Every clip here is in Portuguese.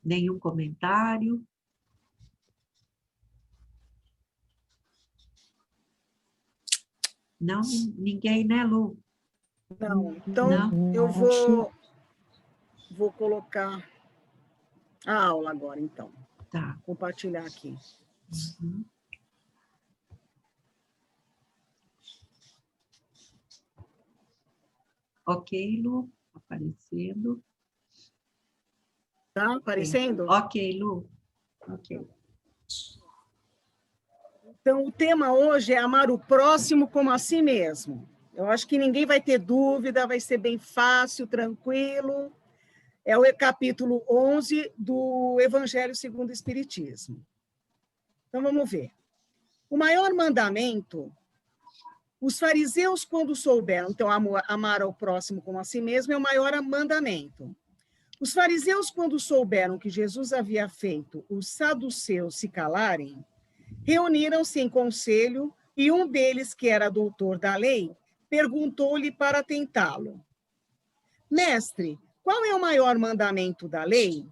Nenhum comentário? Não, ninguém, né, Lu? Não, então Não? eu vou colocar a aula agora, então. Tá. Compartilhar aqui. Uhum. Ok, Lu, aparecendo. Tá aparecendo? Ok, Lu. Ok. Então, o tema hoje é amar o próximo como a si mesmo. Eu acho que ninguém vai ter dúvida, vai ser bem fácil, tranquilo. É o capítulo 11 do Evangelho segundo o Espiritismo. Então, vamos ver. O maior mandamento, os fariseus, quando souberam, então, amar ao próximo como a si mesmo é o maior mandamento. Os fariseus, quando souberam que Jesus havia feito os saduceus se calarem, reuniram-se em conselho e um deles, que era doutor da lei, perguntou-lhe para tentá-lo: Mestre, qual é o maior mandamento da lei?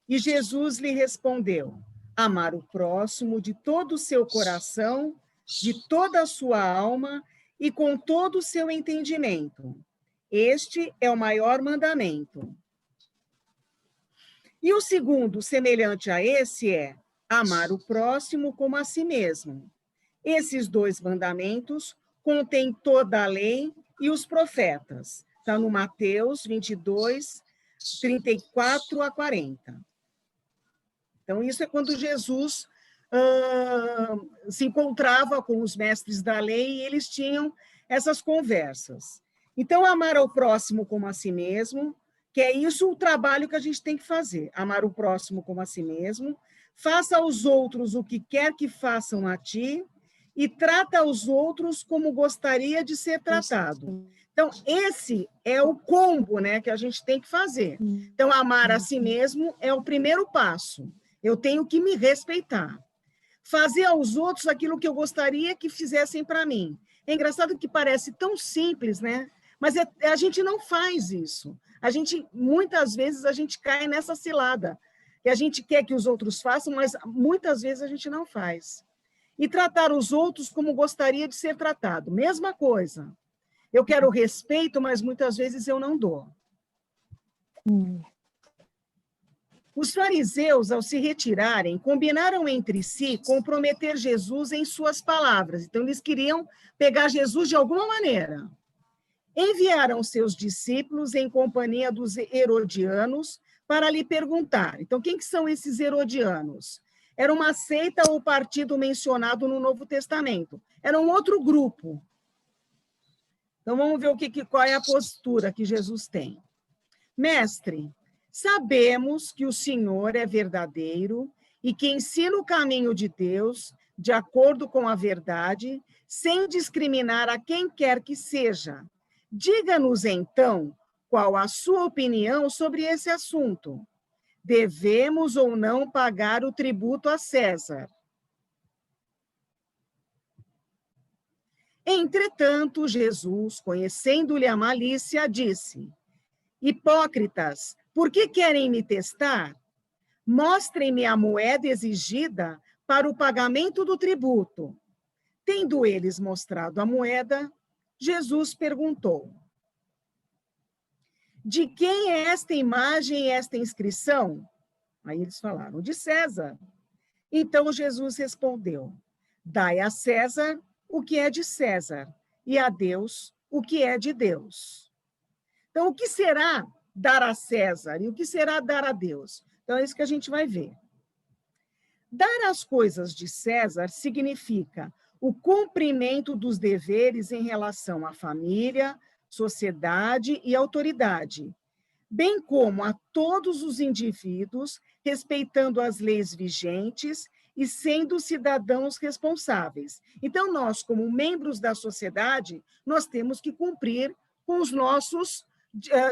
E Jesus lhe respondeu: amar o próximo de todo o seu coração, de toda a sua alma e com todo o seu entendimento. Este é o maior mandamento. E o segundo, semelhante a esse, é amar o próximo como a si mesmo. Esses dois mandamentos contêm toda a lei e os profetas. Está no Mateus 22, 34 a 40. Então, isso é quando Jesus se encontrava com os mestres da lei e eles tinham essas conversas. Então, amar ao próximo como a si mesmo, que é isso o trabalho que a gente tem que fazer, amar o próximo como a si mesmo, faça aos outros o que quer que façam a ti e trata os outros como gostaria de ser tratado. Então, esse é o combo, né, que a gente tem que fazer. Então, amar a si mesmo é o primeiro passo. Eu tenho que me respeitar. Fazer aos outros aquilo que eu gostaria que fizessem para mim. É engraçado que parece tão simples, né? Mas a gente não faz isso. Muitas vezes, a gente cai nessa cilada. Que a gente quer que os outros façam, mas muitas vezes a gente não faz. E tratar os outros como gostaria de ser tratado. Mesma coisa. Eu quero respeito, mas muitas vezes eu não dou. Os fariseus, ao se retirarem, combinaram entre si comprometer Jesus em suas palavras. Então, eles queriam pegar Jesus de alguma maneira. Enviaram seus discípulos em companhia dos herodianos para lhe perguntar. Então, quem que são esses herodianos? Era uma seita ou partido mencionado no Novo Testamento. Era um outro grupo. Então, vamos ver qual é a postura que Jesus tem. Mestre, sabemos que o Senhor é verdadeiro e que ensina o caminho de Deus de acordo com a verdade, sem discriminar a quem quer que seja. Diga-nos, então, qual a sua opinião sobre esse assunto. Devemos ou não pagar o tributo a César? Entretanto, Jesus, conhecendo-lhe a malícia, disse: Hipócritas, por que querem me testar? Mostrem-me a moeda exigida para o pagamento do tributo. Tendo eles mostrado a moeda, Jesus perguntou: de quem é esta imagem e esta inscrição? Aí eles falaram: de César. Então Jesus respondeu: dai a César o que é de César, e a Deus o que é de Deus. Então, o que será dar a César e o que será dar a Deus? Então, é isso que a gente vai ver. Dar as coisas de César significa o cumprimento dos deveres em relação à família, sociedade e autoridade, bem como a todos os indivíduos, respeitando as leis vigentes e sendo cidadãos responsáveis. Então, nós, como membros da sociedade, nós temos que cumprir com os nossos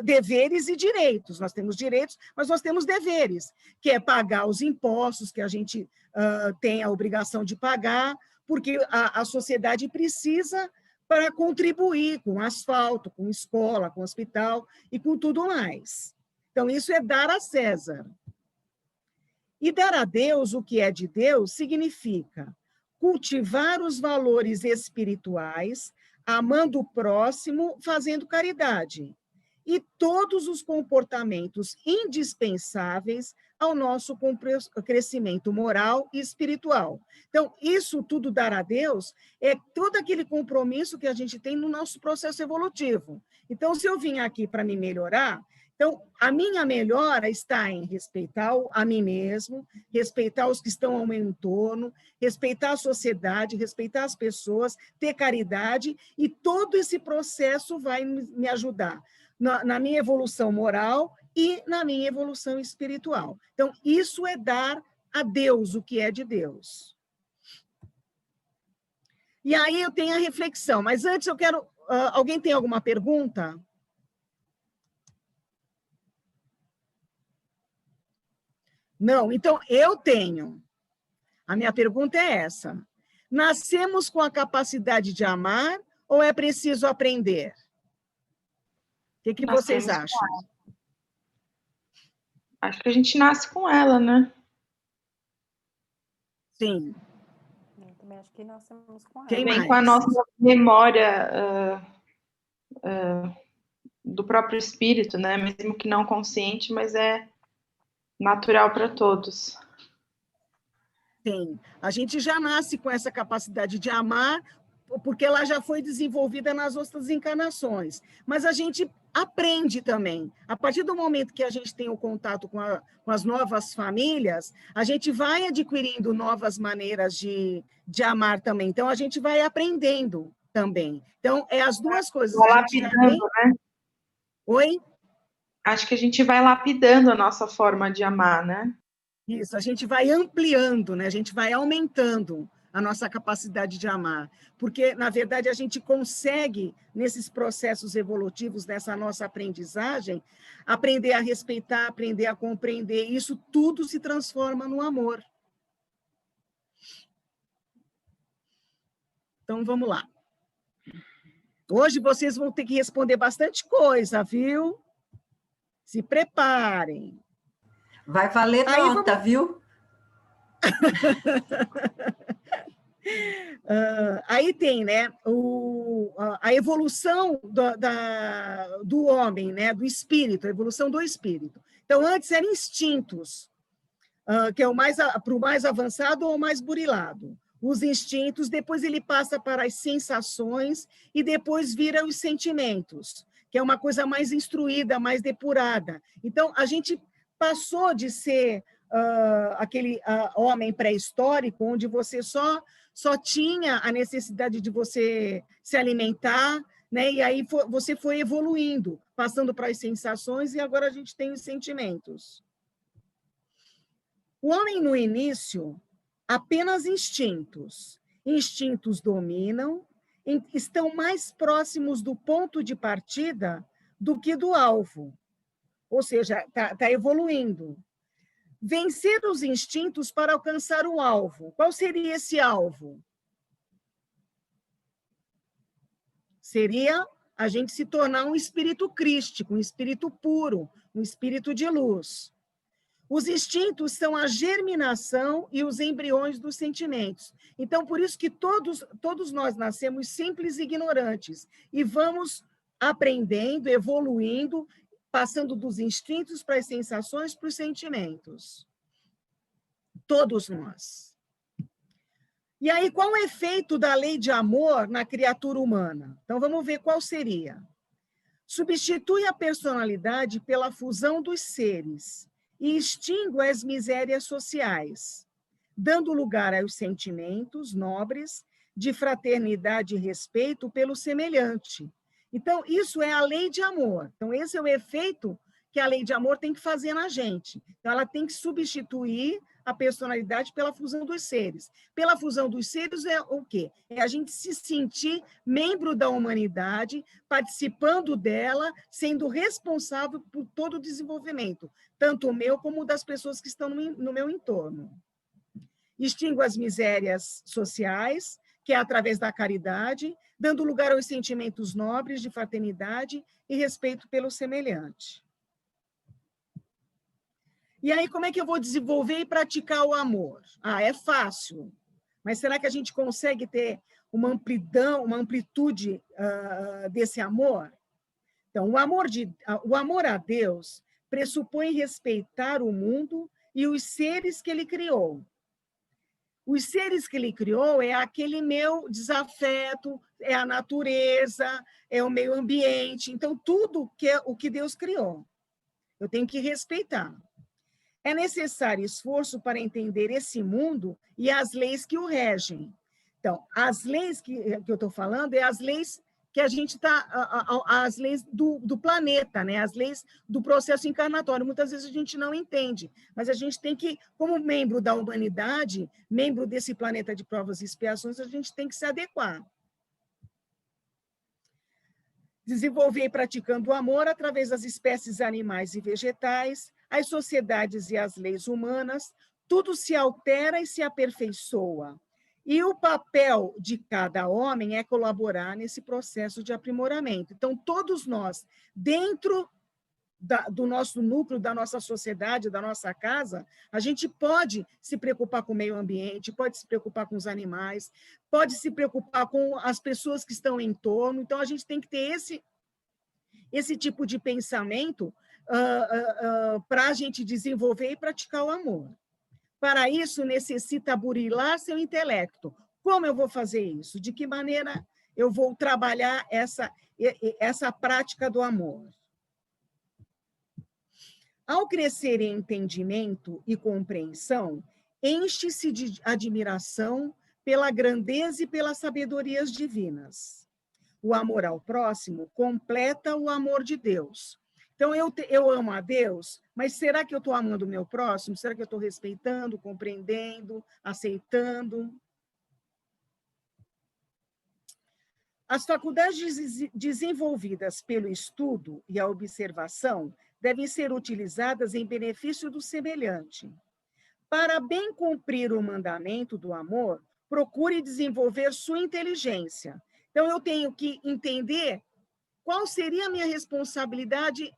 deveres e direitos. Nós temos direitos, mas nós temos deveres, que é pagar os impostos que a gente tem a obrigação de pagar, porque a sociedade precisa para contribuir com asfalto, com escola, com hospital e com tudo mais. Então, isso é dar a César. E dar a Deus o que é de Deus significa cultivar os valores espirituais, amando o próximo, fazendo caridade, e todos os comportamentos indispensáveis ao nosso crescimento moral e espiritual. Então, isso tudo dar a Deus é todo aquele compromisso que a gente tem no nosso processo evolutivo. Então, se eu vim aqui para me melhorar, então, a minha melhora está em respeitar a mim mesmo, respeitar os que estão ao meu entorno, respeitar a sociedade, respeitar as pessoas, ter caridade, e todo esse processo vai me ajudar na minha evolução moral e na minha evolução espiritual. Então, isso é dar a Deus o que é de Deus. E aí eu tenho a reflexão, mas antes eu quero... alguém tem alguma pergunta? Não, então eu tenho. A minha pergunta é essa. Nascemos com a capacidade de amar ou é preciso aprender? O que vocês acham? Acho que a gente nasce com ela, né? Sim. Eu também acho que nascemos com ela. Quem Vem mais? com a nossa memória do próprio espírito, né? Mesmo que não consciente, mas é natural para todos. Sim. A gente já nasce com essa capacidade de amar, porque ela já foi desenvolvida nas outras encarnações. Mas a gente aprende também. A partir do momento que a gente tem o contato com as novas famílias, a gente vai adquirindo novas maneiras de amar também. Então, a gente vai aprendendo também. Então, é as duas coisas. Vai A gente lapidando, né? Oi? Acho que a gente vai lapidando a nossa forma de amar, né? Isso, a gente vai ampliando, né? A gente vai aumentando a nossa capacidade de amar, porque, na verdade, a gente consegue, nesses processos evolutivos, nessa nossa aprendizagem, aprender a respeitar, aprender a compreender, e isso tudo se transforma no amor. Então, vamos lá. Hoje vocês vão ter que responder bastante coisa, viu? Se preparem. Vai valer nota, viu? Aí tem, né, a evolução do homem, né, do espírito, a evolução do espírito. Então, antes eram instintos, que é para o mais avançado ou mais burilado. Os instintos, depois ele passa para as sensações e depois vira os sentimentos, que é uma coisa mais instruída, mais depurada. Então, a gente passou de ser aquele homem pré-histórico, onde você só tinha a necessidade de você se alimentar, né? E aí você foi evoluindo, passando para as sensações, e agora a gente tem os sentimentos. O homem, no início, apenas instintos. Instintos dominam, estão mais próximos do ponto de partida do que do alvo. Ou seja, está evoluindo. Vencer os instintos para alcançar o alvo. Qual seria esse alvo? Seria a gente se tornar um espírito crístico, um espírito puro, um espírito de luz. Os instintos são a germinação e os embriões dos sentimentos. Então, por isso que todos nós nascemos simples e ignorantes e vamos aprendendo, evoluindo, passando dos instintos para as sensações, para os sentimentos. Todos nós. E aí, qual o efeito da lei de amor na criatura humana? Então, vamos ver qual seria. Substitui a personalidade pela fusão dos seres e extingue as misérias sociais, dando lugar aos sentimentos nobres de fraternidade e respeito pelo semelhante. Então, isso é a lei de amor. Então, esse é o efeito que a lei de amor tem que fazer na gente. Então, ela tem que substituir a personalidade pela fusão dos seres. Pela fusão dos seres é o quê? É a gente se sentir membro da humanidade, participando dela, sendo responsável por todo o desenvolvimento, tanto o meu como das pessoas que estão no meu entorno. Extingo as misérias sociais, que é através da caridade, dando lugar aos sentimentos nobres de fraternidade e respeito pelo semelhante. E aí, como é que eu vou desenvolver e praticar o amor? Ah, é fácil. Mas será que a gente consegue ter uma amplidão, uma amplitude desse amor? Então, o amor a Deus pressupõe respeitar o mundo e os seres que ele criou. Os seres que ele criou é aquele meu desafeto, é a natureza, é o meio ambiente. Então, tudo que é o que Deus criou, eu tenho que respeitar. É necessário esforço para entender esse mundo e as leis que o regem. Então, as leis que eu estou falando é as leis que a gente está, as leis do planeta, né? As leis do processo encarnatório. Muitas vezes a gente não entende, mas a gente tem que, como membro da humanidade, membro desse planeta de provas e expiações, a gente tem que se adequar. Desenvolver e praticando o amor através das espécies animais e vegetais, as sociedades e as leis humanas, tudo se altera e se aperfeiçoa. E o papel de cada homem é colaborar nesse processo de aprimoramento. Então, todos nós, dentro do nosso núcleo, da nossa sociedade, da nossa casa, a gente pode se preocupar com o meio ambiente, pode se preocupar com os animais, pode se preocupar com as pessoas que estão em torno. Então, a gente tem que ter esse tipo de pensamento para a gente desenvolver e praticar o amor. Para isso, necessita burilar seu intelecto. Como eu vou fazer isso? De que maneira eu vou trabalhar essa prática do amor? Ao crescer em entendimento e compreensão, enche-se de admiração pela grandeza e pelas sabedorias divinas. O amor ao próximo completa o amor de Deus. Então, eu amo a Deus, mas será que eu estou amando o meu próximo? Será que eu estou respeitando, compreendendo, aceitando? As faculdades desenvolvidas pelo estudo e a observação devem ser utilizadas em benefício do semelhante. Para bem cumprir o mandamento do amor, procure desenvolver sua inteligência. Então, eu tenho que entender qual seria a minha responsabilidade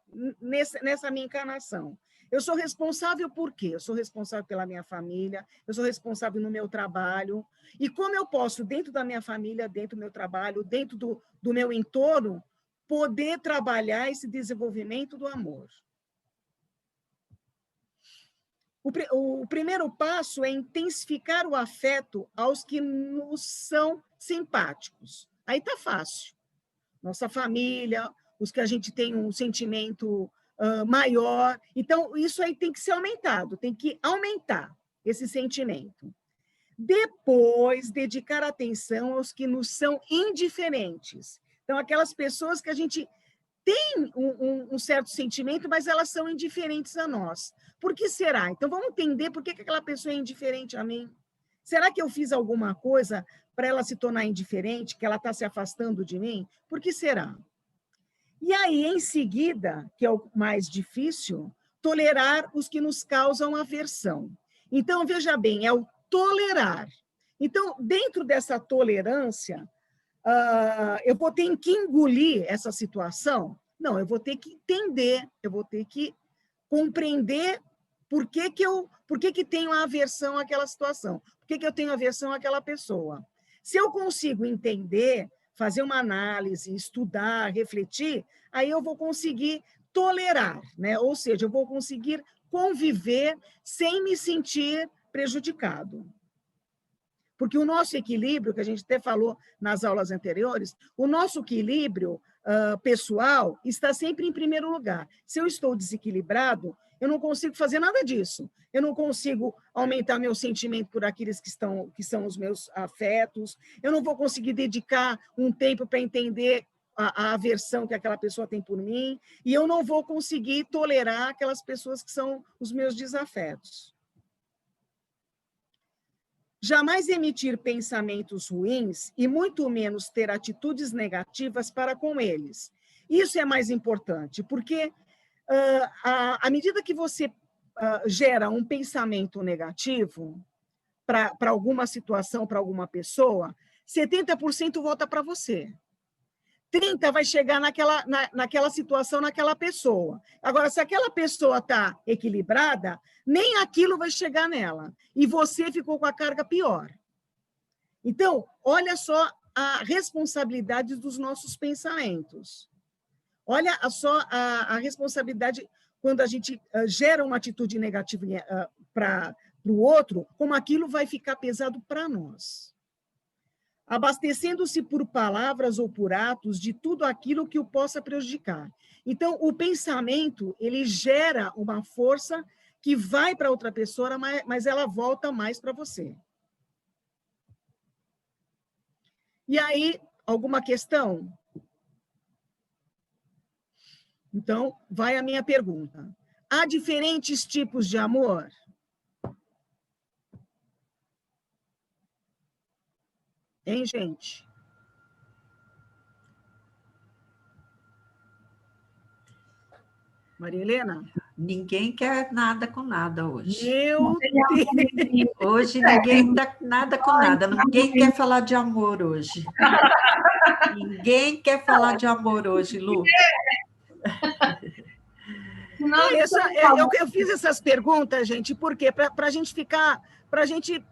nessa minha encarnação. Eu sou responsável por quê? Eu sou responsável pela minha família, eu sou responsável no meu trabalho. E como eu posso, dentro da minha família, dentro do meu trabalho, dentro do meu entorno, poder trabalhar esse desenvolvimento do amor? O primeiro passo é intensificar o afeto aos que nos são simpáticos. Aí está fácil. Nossa família, os que a gente tem um sentimento maior. Então, isso aí tem que ser aumentado, tem que aumentar esse sentimento. Depois, dedicar atenção aos que nos são indiferentes. Então, aquelas pessoas que a gente tem um certo sentimento, mas elas são indiferentes a nós. Por que será? Então, vamos entender por que aquela pessoa é indiferente a mim. Será que eu fiz alguma coisa para ela se tornar indiferente, que ela está se afastando de mim? Por que será? E aí, em seguida, que é o mais difícil, tolerar os que nos causam aversão. Então, veja bem, é o tolerar. Então, dentro dessa tolerância, eu vou ter que engolir essa situação? Não, eu vou ter que entender, eu vou ter que compreender por que tenho a aversão àquela situação, por que eu tenho aversão àquela pessoa. Se eu consigo entender, fazer uma análise, estudar, refletir, aí eu vou conseguir tolerar, né? Ou seja, eu vou conseguir conviver sem me sentir prejudicado. Porque o nosso equilíbrio, que a gente até falou nas aulas anteriores, o nosso equilíbrio pessoal está sempre em primeiro lugar. Se eu estou desequilibrado, eu não consigo fazer nada disso. Eu não consigo aumentar meu sentimento por aqueles que são os meus afetos. Eu não vou conseguir dedicar um tempo para entender a aversão que aquela pessoa tem por mim. E eu não vou conseguir tolerar aquelas pessoas que são os meus desafetos. Jamais emitir pensamentos ruins e muito menos ter atitudes negativas para com eles. Isso é mais importante, porque à medida que você gera um pensamento negativo para alguma situação, para alguma pessoa, 70% volta para você. 30 vai chegar naquela situação, naquela pessoa. Agora, se aquela pessoa está equilibrada, nem aquilo vai chegar nela. E você ficou com a carga pior. Então, olha só a responsabilidade dos nossos pensamentos. Olha só a responsabilidade quando a gente gera uma atitude negativa para o outro, como aquilo vai ficar pesado para nós. Abastecendo-se por palavras ou por atos de tudo aquilo que o possa prejudicar. Então, o pensamento, ele gera uma força que vai para outra pessoa, mas ela volta mais para você. E aí, alguma questão? Então, vai a minha pergunta. Há diferentes tipos de amor? Hein, gente? Maria Helena? Ninguém quer nada com nada hoje. Meu Deus! Hoje ninguém dá nada com nada. Ninguém quer falar de amor hoje. Ninguém quer falar de amor hoje, Lu. Não, eu fiz essas perguntas, gente, por quê? Para a gente ficar, para a gente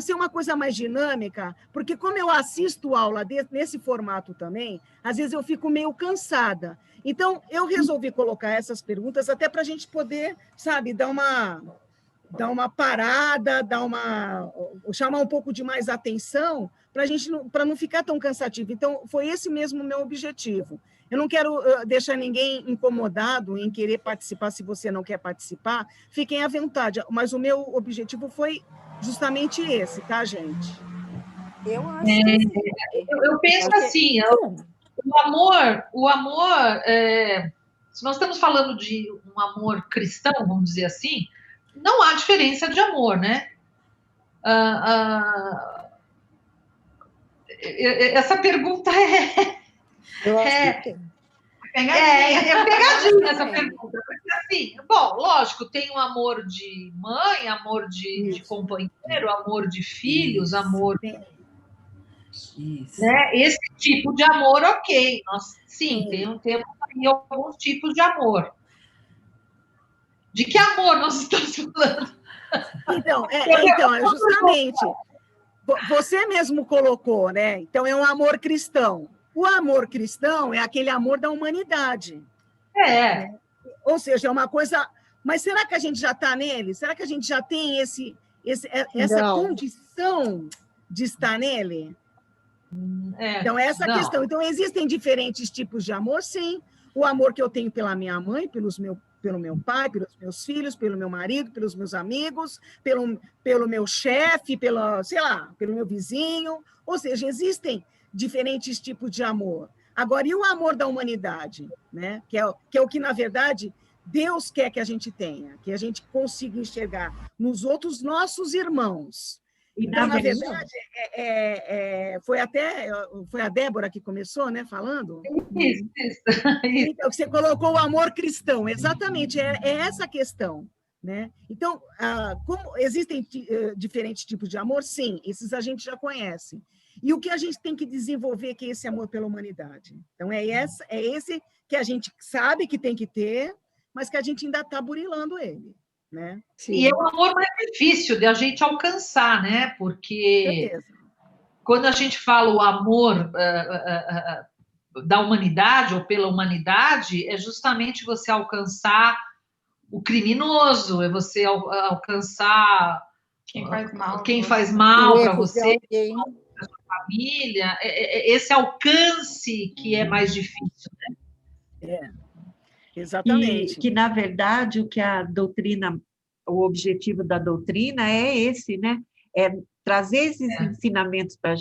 ser uma coisa mais dinâmica, porque como eu assisto aula nesse formato também, às vezes eu fico meio cansada. Então, eu resolvi colocar essas perguntas até para a gente poder, sabe, dar uma parada, chamar um pouco de mais atenção, para não ficar tão cansativo. Então, foi esse mesmo o meu objetivo. Eu não quero deixar ninguém incomodado em querer participar, se você não quer participar, fiquem à vontade, mas o meu objetivo foi justamente esse, tá, gente? Eu acho que sim. Eu penso assim, o amor, se nós estamos falando de um amor cristão, vamos dizer assim, não há diferença de amor, né? Essa pergunta Eu acho que tem. pegadinha essa pergunta. Porque, assim, bom, lógico, tem o amor de mãe, amor de companheiro, amor de filhos, amor... Isso. Né? Esse tipo de amor, ok. Sim, temos aí alguns tipos de amor. De que amor nós estamos falando? Então, justamente, você mesmo colocou, né? Então, é um amor cristão. O amor cristão é aquele amor da humanidade. Né? Ou seja, é uma coisa... Mas será que a gente já está nele? Será que a gente já tem essa condição de estar nele? Então, essa questão. Então, existem diferentes tipos de amor, sim. O amor que eu tenho pela minha mãe, pelo meu pai, pelos meus filhos, pelo meu marido, pelos meus amigos, pelo meu chefe, pelo meu vizinho. Ou seja, existem diferentes tipos de amor. Agora, e o amor da humanidade? Né? Que é o que, na verdade, Deus quer que a gente tenha, que a gente consiga enxergar nos outros nossos irmãos. Então, na verdade, foi a Débora que começou, né, falando? Isso. Então, você colocou o amor cristão, exatamente, é essa a questão. Né? Então, como existem diferentes tipos de amor? Sim, esses a gente já conhece. E o que a gente tem que desenvolver que é esse amor pela humanidade. Então, é esse que a gente sabe que tem que ter, mas que a gente ainda está burilando ele. Né? E é o amor mais difícil de a gente alcançar, né? Porque quando a gente fala o amor da humanidade ou pela humanidade, é justamente você alcançar o criminoso, é você alcançar quem faz mal para você, para sua família. Esse alcance que é mais difícil, né? Exatamente. Que, na verdade, o que a doutrina, o objetivo da doutrina é esse, né? É trazer esses ensinamentos para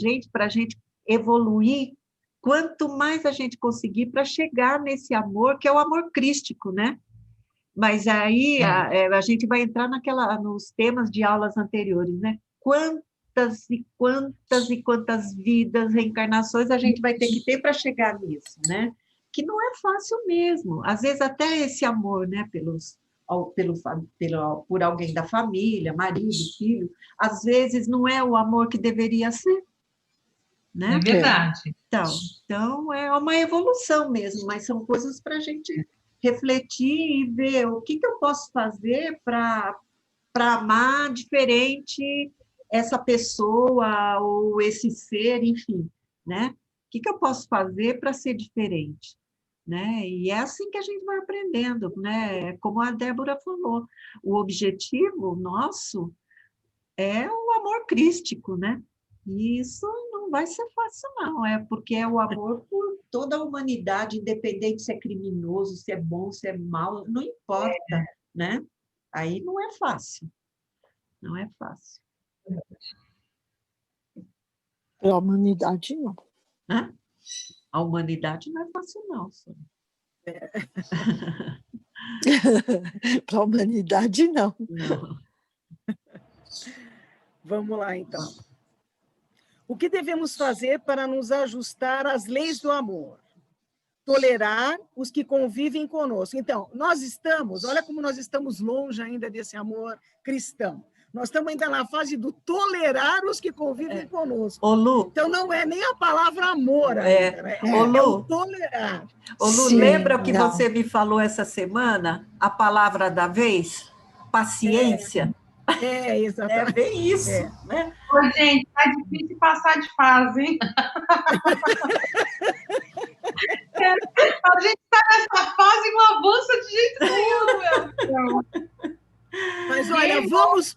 a gente evoluir quanto mais a gente conseguir para chegar nesse amor, que é o amor crístico, né? Mas aí a gente vai entrar nos temas de aulas anteriores, né? Quantas e quantas e quantas vidas, reencarnações a gente vai ter que ter para chegar nisso, né? Que não é fácil mesmo. Às vezes até esse amor, né, por alguém da família, marido, filho, às vezes não é o amor que deveria ser. né? É verdade. Então, é uma evolução mesmo, mas são coisas para a gente refletir e ver o que eu posso fazer para amar diferente essa pessoa ou esse ser, enfim, né? O que eu posso fazer para ser diferente, né? E é assim que a gente vai aprendendo, né? Como a Débora falou, o objetivo nosso é o amor crístico, né? E isso não vai ser fácil, não, porque é o amor por toda a humanidade, independente se é criminoso, se é bom, se é mau, não importa, né? Aí não é fácil, não é fácil. Para a humanidade, não. Né? A humanidade não é fácil, não, Sônia. Para a humanidade, não. Não. Vamos lá, então. O que devemos fazer para nos ajustar às leis do amor? Tolerar os que convivem conosco. Então, olha como nós estamos longe ainda desse amor cristão. Nós estamos ainda na fase do tolerar os que convivem conosco. Ô, Lu, então, não é nem a palavra amor ainda, né? Ô, Lu, é o tolerar. Ô, Lu, Sim, lembra o que não. você me falou essa semana? A palavra da vez? Paciência. Exatamente. É bem isso, né? Ô, gente, tá difícil passar de fase, hein? A gente está nessa fase e não avança de jeito nenhum, meu Deus. Mas olha, vamos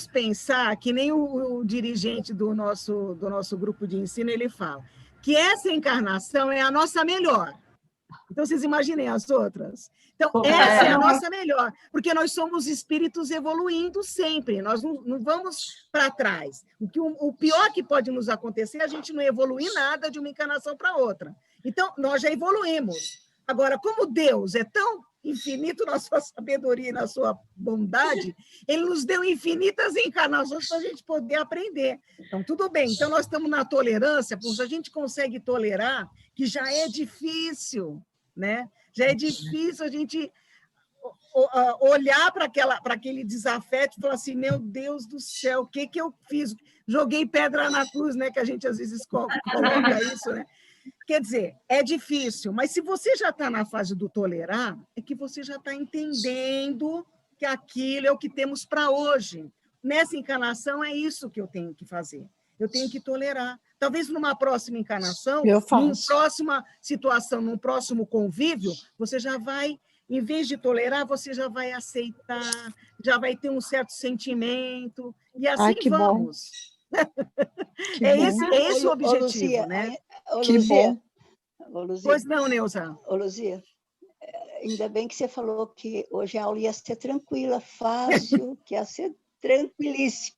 pensar que nem o dirigente do nosso grupo de ensino ele fala que essa encarnação é a nossa melhor. Então, vocês imaginem as outras. Então, essa é a nossa melhor, porque nós somos espíritos evoluindo sempre, nós não vamos para trás. O pior que pode nos acontecer é a gente não evoluir nada de uma encarnação para outra. Então, nós já evoluímos. Agora, como Deus é tão infinito na sua sabedoria e na sua bondade, ele nos deu infinitas encarnações para a gente poder aprender. Então, tudo bem. Então, nós estamos na tolerância, porque se a gente consegue tolerar, que já é difícil, né? Já é difícil a gente olhar para aquele desafeto e falar assim, meu Deus do céu, o que eu fiz? Joguei pedra na cruz, né? Que a gente às vezes coloca isso, né? Quer dizer, é difícil, mas se você já está na fase do tolerar, é que você já está entendendo que aquilo é o que temos para hoje. Nessa encarnação, é isso que eu tenho que fazer. Eu tenho que tolerar. Talvez numa próxima encarnação, numa próxima situação, num próximo convívio, você já vai, em vez de tolerar, você já vai aceitar, já vai ter um certo sentimento, e assim vamos. É esse o objetivo, Luzia, né? Que bom. Pois não, Neuza. Ô, Luzia, ainda bem que você falou que hoje a aula ia ser tranquila, fácil, que ia ser tranquilíssima.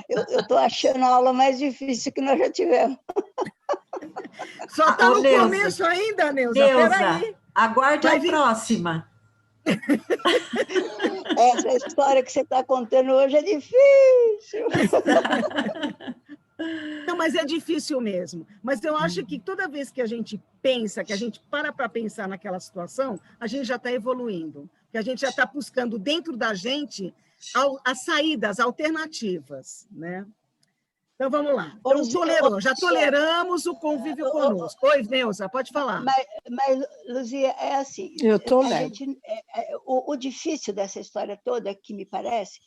Eu estou achando a aula mais difícil que nós já tivemos. Só está no começo ainda, Neuza. Peraí. Aguarde a próxima. Essa história que você está contando hoje é difícil. Não, mas é difícil mesmo. Mas eu acho que toda vez que a gente pensa, que a gente para pensar naquela situação, a gente já está evoluindo. Que a gente já está buscando dentro da gente as saídas, alternativas, né? Então, vamos lá. Então, já toleramos o convívio conosco. Oi, Neuza, pode falar. Mas Luzia, é assim. Eu tolero. O difícil dessa história toda, que me parece,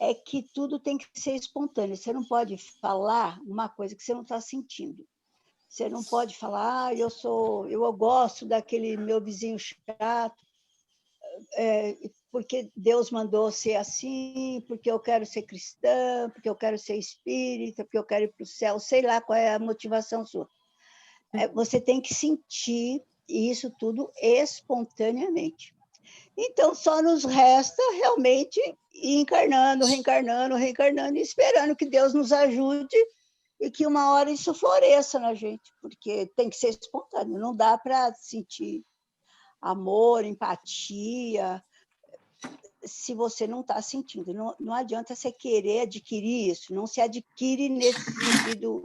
é que tudo tem que ser espontâneo. Você não pode falar uma coisa que você não está sentindo. Você não pode falar, eu gosto daquele meu vizinho chato, porque Deus mandou ser assim, porque eu quero ser cristã, porque eu quero ser espírita, porque eu quero ir para o céu, sei lá qual é a motivação sua. Você tem que sentir isso tudo espontaneamente. Então, só nos resta realmente ir encarnando, reencarnando, e esperando que Deus nos ajude e que uma hora isso floresça na gente, porque tem que ser espontâneo, não dá para sentir amor, empatia, se você não está sentindo. Não adianta você querer adquirir isso, não se adquire nesse sentido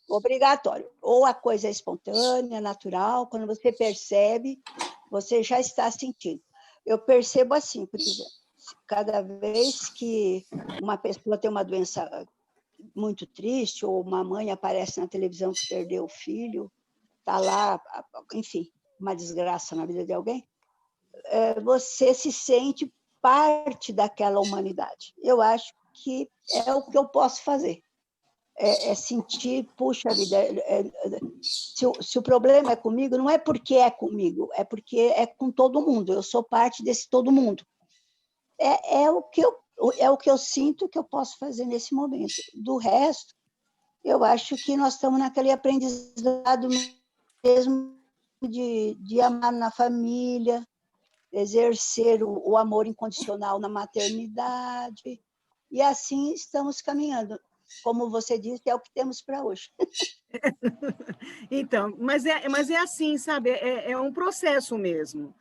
obrigatório. Ou a coisa é espontânea, natural, quando você percebe, você já está sentindo. Eu percebo assim, por exemplo, cada vez que uma pessoa tem uma doença muito triste, ou uma mãe aparece na televisão que perdeu o filho, está lá, enfim, uma desgraça na vida de alguém, você se sente parte daquela humanidade. Eu acho que é o que eu posso fazer. É sentir, puxa vida, se o problema é comigo, não é porque é comigo, é porque é com todo mundo, eu sou parte desse todo mundo. É o que eu sinto que eu posso fazer nesse momento. Do resto, eu acho que nós estamos naquele aprendizado mesmo de amar na família, exercer o amor incondicional na maternidade, e assim estamos caminhando. Como você disse, é o que temos para hoje. Então, mas é assim, sabe? É um processo mesmo.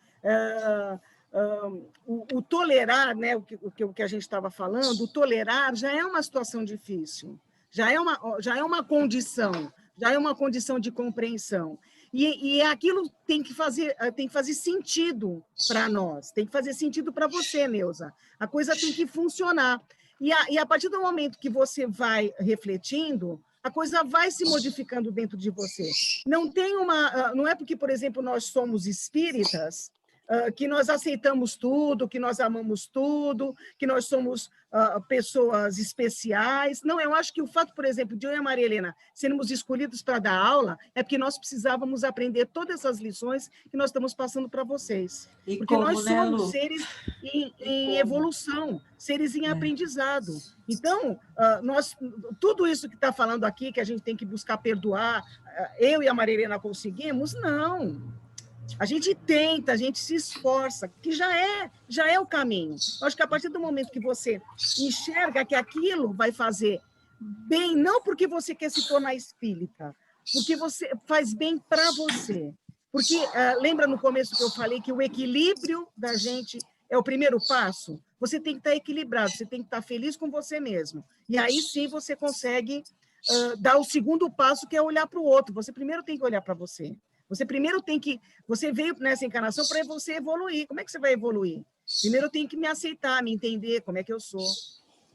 O tolerar, né? O que a gente estava falando, o tolerar já é uma situação difícil, já é uma condição, já é uma condição de compreensão. E aquilo tem que fazer sentido para nós, tem que fazer sentido para você, Neuza. A coisa tem que funcionar. E a partir do momento que você vai refletindo, a coisa vai se modificando dentro de você. Não é porque, por exemplo, nós somos espíritas, que nós aceitamos tudo, que nós amamos tudo, que nós somos pessoas especiais. Não, eu acho que o fato, por exemplo, de eu e a Maria Helena sermos escolhidos para dar aula é porque nós precisávamos aprender todas essas lições que nós estamos passando para vocês. E porque como, nós né, somos Lu? seres em evolução, seres em aprendizado. Então, tudo isso que está falando aqui, que a gente tem que buscar perdoar, eu e a Maria Helena conseguimos? Não. A gente tenta, a gente se esforça, que já é o caminho. Eu acho que a partir do momento que você enxerga que aquilo vai fazer bem, não porque você quer se tornar espírita, porque você faz bem para você. Porque lembra no começo que eu falei que o equilíbrio da gente é o primeiro passo? Você tem que estar equilibrado, você tem que estar feliz com você mesmo. E aí sim você consegue dar o segundo passo, que é olhar para o outro. Você primeiro tem que olhar para você. Você veio nessa encarnação para você evoluir. Como é que você vai evoluir? Primeiro eu tenho que me aceitar, me entender como é que eu sou.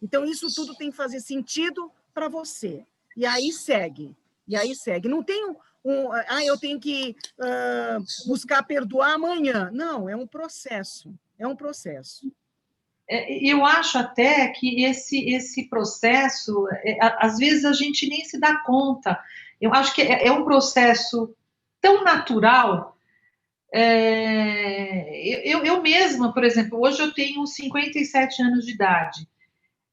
Então, isso tudo tem que fazer sentido para você. E aí segue. Não tem eu tenho que buscar perdoar amanhã. Não, é um processo. Eu acho até que esse processo, às vezes a gente nem se dá conta. Eu acho que é um processo tão natural. Eu mesma, por exemplo, hoje eu tenho 57 anos de idade.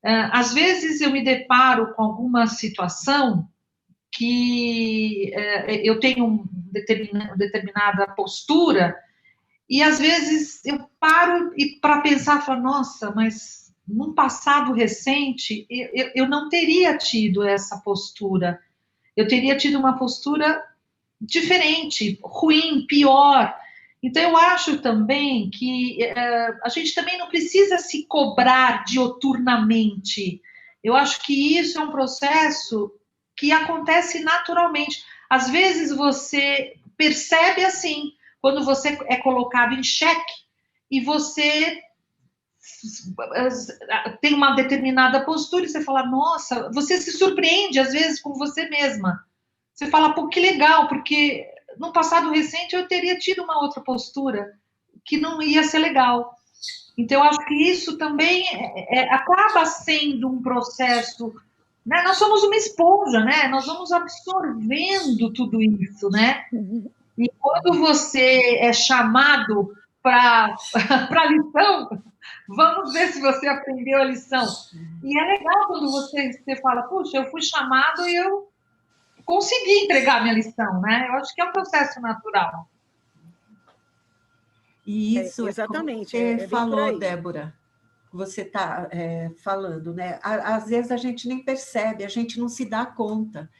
Às vezes eu me deparo com alguma situação que eu tenho uma determinada postura, e às vezes eu paro para pensar, falo, nossa, mas num passado recente eu não teria tido essa postura. Eu teria tido uma postura diferente, ruim, pior. Então, eu acho também que a gente também não precisa se cobrar dioturnamente. Eu acho que isso é um processo que acontece naturalmente. Às vezes, você percebe assim, quando você é colocado em xeque e você tem uma determinada postura e você fala, nossa, você se surpreende, às vezes, com você mesma. Você fala, pô, que legal, porque no passado recente eu teria tido uma outra postura que não ia ser legal. Então, eu acho que isso também acaba sendo um processo, né? Nós somos uma esponja, né? Nós vamos absorvendo tudo isso, né? E quando você é chamado para a lição, vamos ver se você aprendeu a lição. E é legal quando você fala, puxa, eu fui chamado e eu consegui entregar minha lição, né? Eu acho que é um processo natural. E isso exatamente, como você falou, Débora, você está falando, né? Às vezes a gente nem percebe, a gente não se dá conta.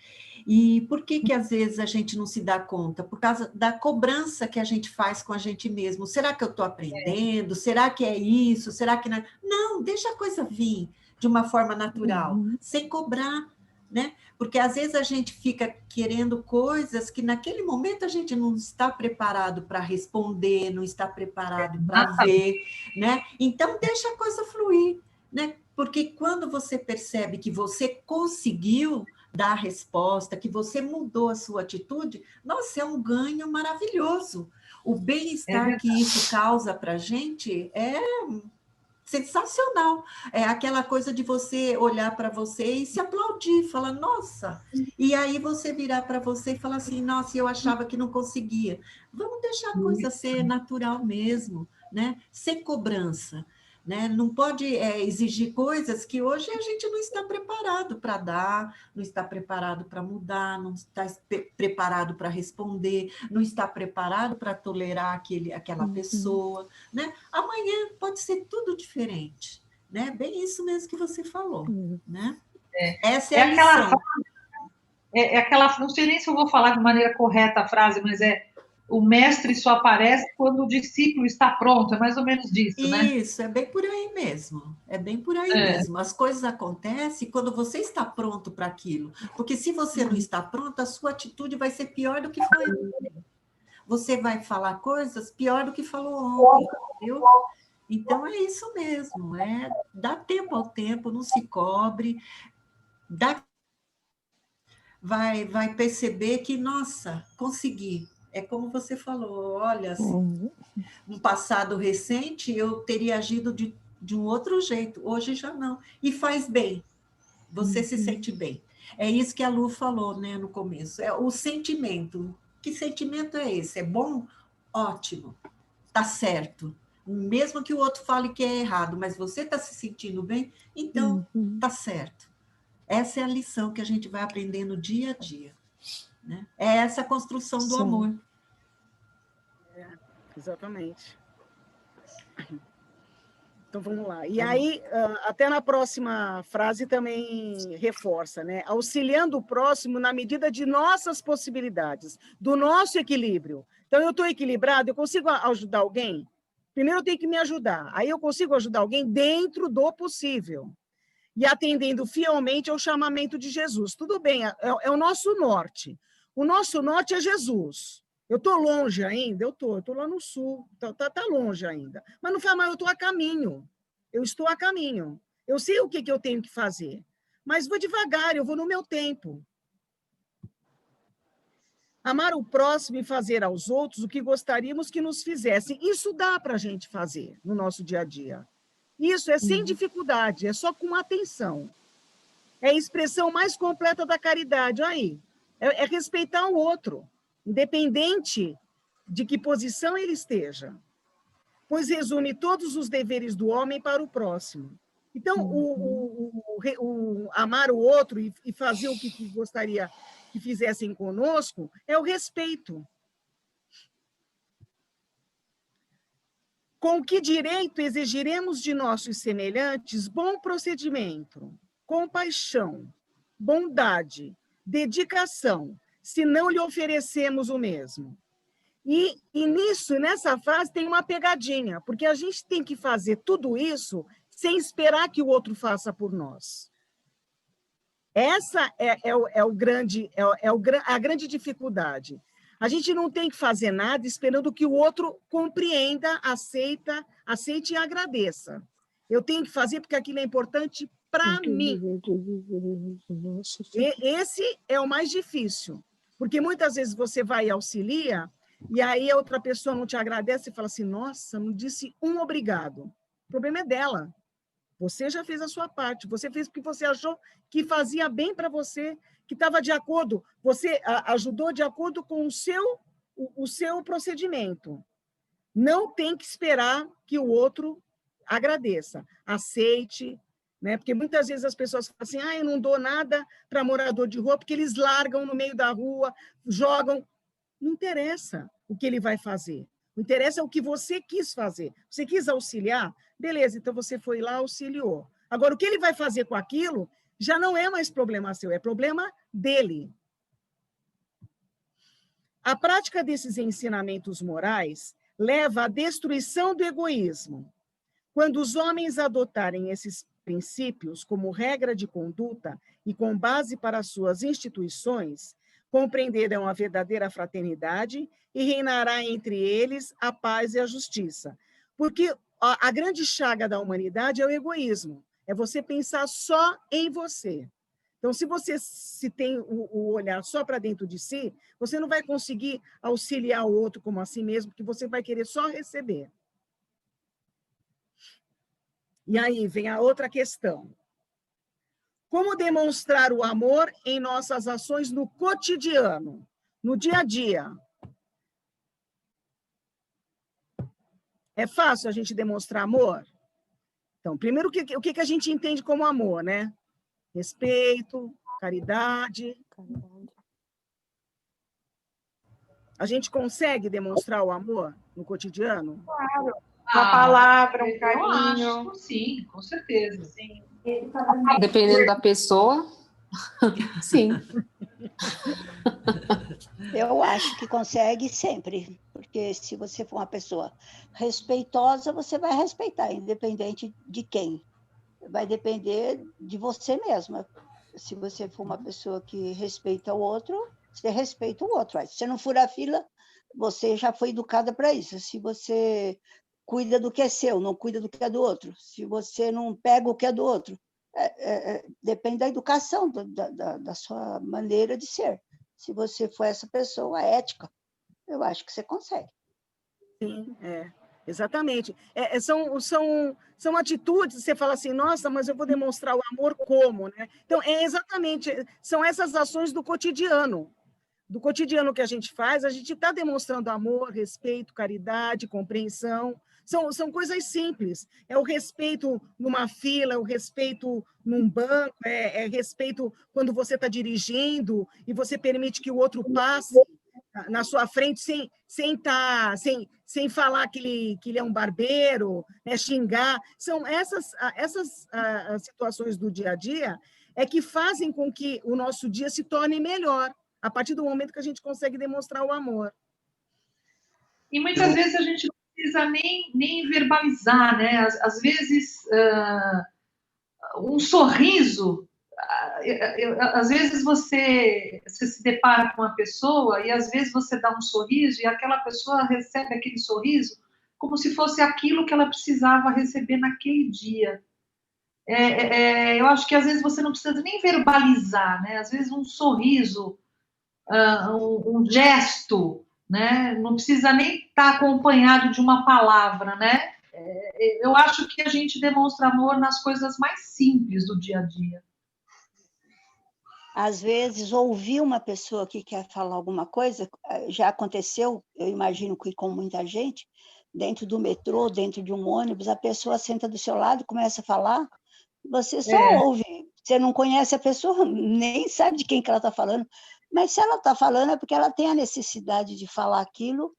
E por que às vezes a gente não se dá conta? Por causa da cobrança que a gente faz com a gente mesmo. Será que eu estou aprendendo? Será que é isso? Será que não? Não, deixa a coisa vir de uma forma natural, sem cobrar, né? Porque às vezes a gente fica querendo coisas que naquele momento a gente não está preparado para responder, não está preparado para ver, né? Então deixa a coisa fluir, né? Porque quando você percebe que você conseguiu dar a resposta, que você mudou a sua atitude, nossa, é um ganho maravilhoso. O bem-estar que isso causa para a gente é sensacional. É aquela coisa de você olhar para você e se aplaudir, falar, nossa. E aí você virar para você e falar assim, nossa, eu achava que não conseguia. Vamos deixar a coisa ser natural mesmo, né? Sem cobrança. Né? Não pode exigir coisas que hoje a gente não está preparado para dar, não está preparado para mudar, não está preparado para responder, não está preparado para tolerar aquela pessoa. Né? Amanhã pode ser tudo diferente. Né? Bem isso mesmo que você falou. Né? Essa é a lição. Aquela, não sei nem se eu vou falar de maneira correta a frase, mas o mestre só aparece quando o discípulo está pronto, é mais ou menos disso, né? Isso, é bem por aí mesmo. É bem por aí mesmo. As coisas acontecem quando você está pronto para aquilo. Porque se você não está pronto, a sua atitude vai ser pior do que foi ontem. Você vai falar coisas pior do que falou ontem, entendeu? Então é isso mesmo. Dá tempo ao tempo, não se cobre. Vai perceber que, nossa, consegui. É como você falou, olha, um passado recente eu teria agido de um outro jeito, hoje já não. E faz bem, você se sente bem. É isso que a Lu falou, né, no começo, é o sentimento. Que sentimento é esse? É bom? Ótimo, tá certo. Mesmo que o outro fale que é errado, mas você está se sentindo bem, então tá certo. Essa é a lição que a gente vai aprendendo dia a dia. Né? É essa construção do amor. Exatamente. Então, vamos lá. E aí, até na próxima frase também reforça, né? Auxiliando o próximo na medida de nossas possibilidades, do nosso equilíbrio. Então, eu estou equilibrado, eu consigo ajudar alguém? Primeiro, eu tenho que me ajudar. Aí, eu consigo ajudar alguém dentro do possível. E atendendo fielmente ao chamamento de Jesus. Tudo bem, é o nosso norte. O nosso norte é Jesus. Eu estou longe ainda? Eu estou lá no sul, tá longe ainda. Mas não faz mal, eu estou a caminho. Eu estou a caminho. Eu sei o que eu tenho que fazer. Mas vou devagar, eu vou no meu tempo. Amar o próximo e fazer aos outros o que gostaríamos que nos fizessem. Isso dá para a gente fazer no nosso dia a dia. Isso é sem dificuldade, é só com atenção. É a expressão mais completa da caridade. Aí, é respeitar o outro, independente de que posição ele esteja, pois resume todos os deveres do homem para o próximo. Então, o amar o outro e fazer o que gostaria que fizessem conosco é o respeito. Com que direito exigiremos de nossos semelhantes bom procedimento, compaixão, bondade, dedicação, se não lhe oferecemos o mesmo? E nessa fase tem uma pegadinha, porque a gente tem que fazer tudo isso sem esperar que o outro faça por nós. Essa é a grande dificuldade. A gente não tem que fazer nada esperando que o outro compreenda, aceite e agradeça. Eu tenho que fazer porque aquilo é importante para mim. Esse é o mais difícil, porque muitas vezes você vai e auxilia, e aí a outra pessoa não te agradece e fala assim, nossa, não disse um obrigado. O problema é dela. Você já fez a sua parte, você fez porque você achou que fazia bem para você, que estava de acordo, você ajudou de acordo com o seu procedimento. Não tem que esperar que o outro agradeça, aceite, né? Porque muitas vezes as pessoas falam assim, eu não dou nada para morador de rua, porque eles largam no meio da rua, jogam. Não interessa o que ele vai fazer. O interessa é o que você quis fazer. Você quis auxiliar? Beleza, então você foi lá, auxiliou. Agora, o que ele vai fazer com aquilo já não é mais problema seu, é problema dele. A prática desses ensinamentos morais leva à destruição do egoísmo. Quando os homens adotarem esses princípios como regra de conduta e com base para suas instituições, compreenderão a verdadeira fraternidade e reinará entre eles a paz e a justiça. Porque a grande chaga da humanidade é o egoísmo. é você pensar só em você. Então, se você se tem o olhar só para dentro de si, você não vai conseguir auxiliar o outro como a si mesmo, porque você vai querer só receber. E aí vem a outra questão. Como demonstrar o amor em nossas ações no cotidiano, no dia a dia? É fácil a gente demonstrar amor? Então, primeiro, o que a gente entende como amor, né? Respeito, caridade. A gente consegue demonstrar o amor no cotidiano? Claro. Uma palavra, um carinho. Eu acho, sim, com certeza. Sim. Dependendo da pessoa, sim. Eu acho que consegue sempre, porque se você for uma pessoa respeitosa, você vai respeitar, independente de quem. Vai depender de você mesma. Se você for uma pessoa que respeita o outro, você respeita o outro. Se você não furar a fila, você já foi educada para isso. Se você cuida do que é seu, não cuida do que é do outro. Se você não pega o que é do outro, depende da educação, da sua maneira de ser. Se você for essa pessoa ética, eu acho que você consegue. Sim, exatamente. São atitudes, você fala assim, nossa, mas eu vou demonstrar o amor como, né? Então, exatamente, são essas ações do cotidiano que a gente faz, a gente está demonstrando amor, respeito, caridade, compreensão. São coisas simples. É o respeito numa fila, é o respeito num banco, é respeito quando você está dirigindo e você permite que o outro passe na sua frente sem falar que ele é um barbeiro, né, xingar. São essas situações do dia a dia que fazem com que o nosso dia se torne melhor, a partir do momento que a gente consegue demonstrar o amor. E muitas vezes a gente não precisa nem verbalizar, né? Às vezes, um sorriso, às vezes você se depara com uma pessoa e às vezes você dá um sorriso e aquela pessoa recebe aquele sorriso como se fosse aquilo que ela precisava receber naquele dia. Eu acho que às vezes você não precisa nem verbalizar, né? Às vezes um sorriso, um gesto, né? Não precisa nem estar acompanhado de uma palavra, né? Eu acho que a gente demonstra amor nas coisas mais simples do dia a dia. Às vezes, ouvir uma pessoa que quer falar alguma coisa, já aconteceu, eu imagino que com muita gente, dentro do metrô, dentro de um ônibus, a pessoa senta do seu lado, começa a falar, você só ouve, você não conhece a pessoa, nem sabe de quem que ela está falando, mas se ela está falando é porque ela tem a necessidade de falar aquilo,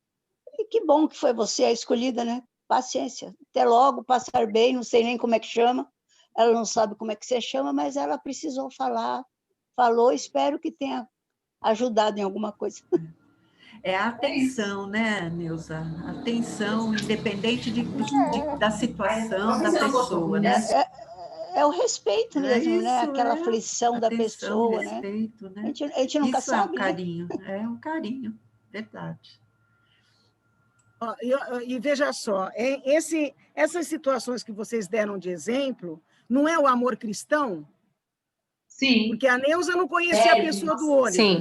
e que bom que foi você a escolhida, né? Paciência. Até logo, passar bem, não sei nem como é que chama, ela não sabe como é que você chama, mas ela precisou falar, falou, espero que tenha ajudado em alguma coisa. É a atenção, né, Neuza? Atenção, independente da situação da pessoa, né? É o respeito mesmo, isso, né? Aquela aflição atenção, da pessoa, respeito, né? A gente nunca isso sabe. É um carinho, é um carinho, verdade. E veja só, essas situações que vocês deram de exemplo, não é o amor cristão? Sim. Porque a Neuza não conhecia a pessoa do ônibus. Sim.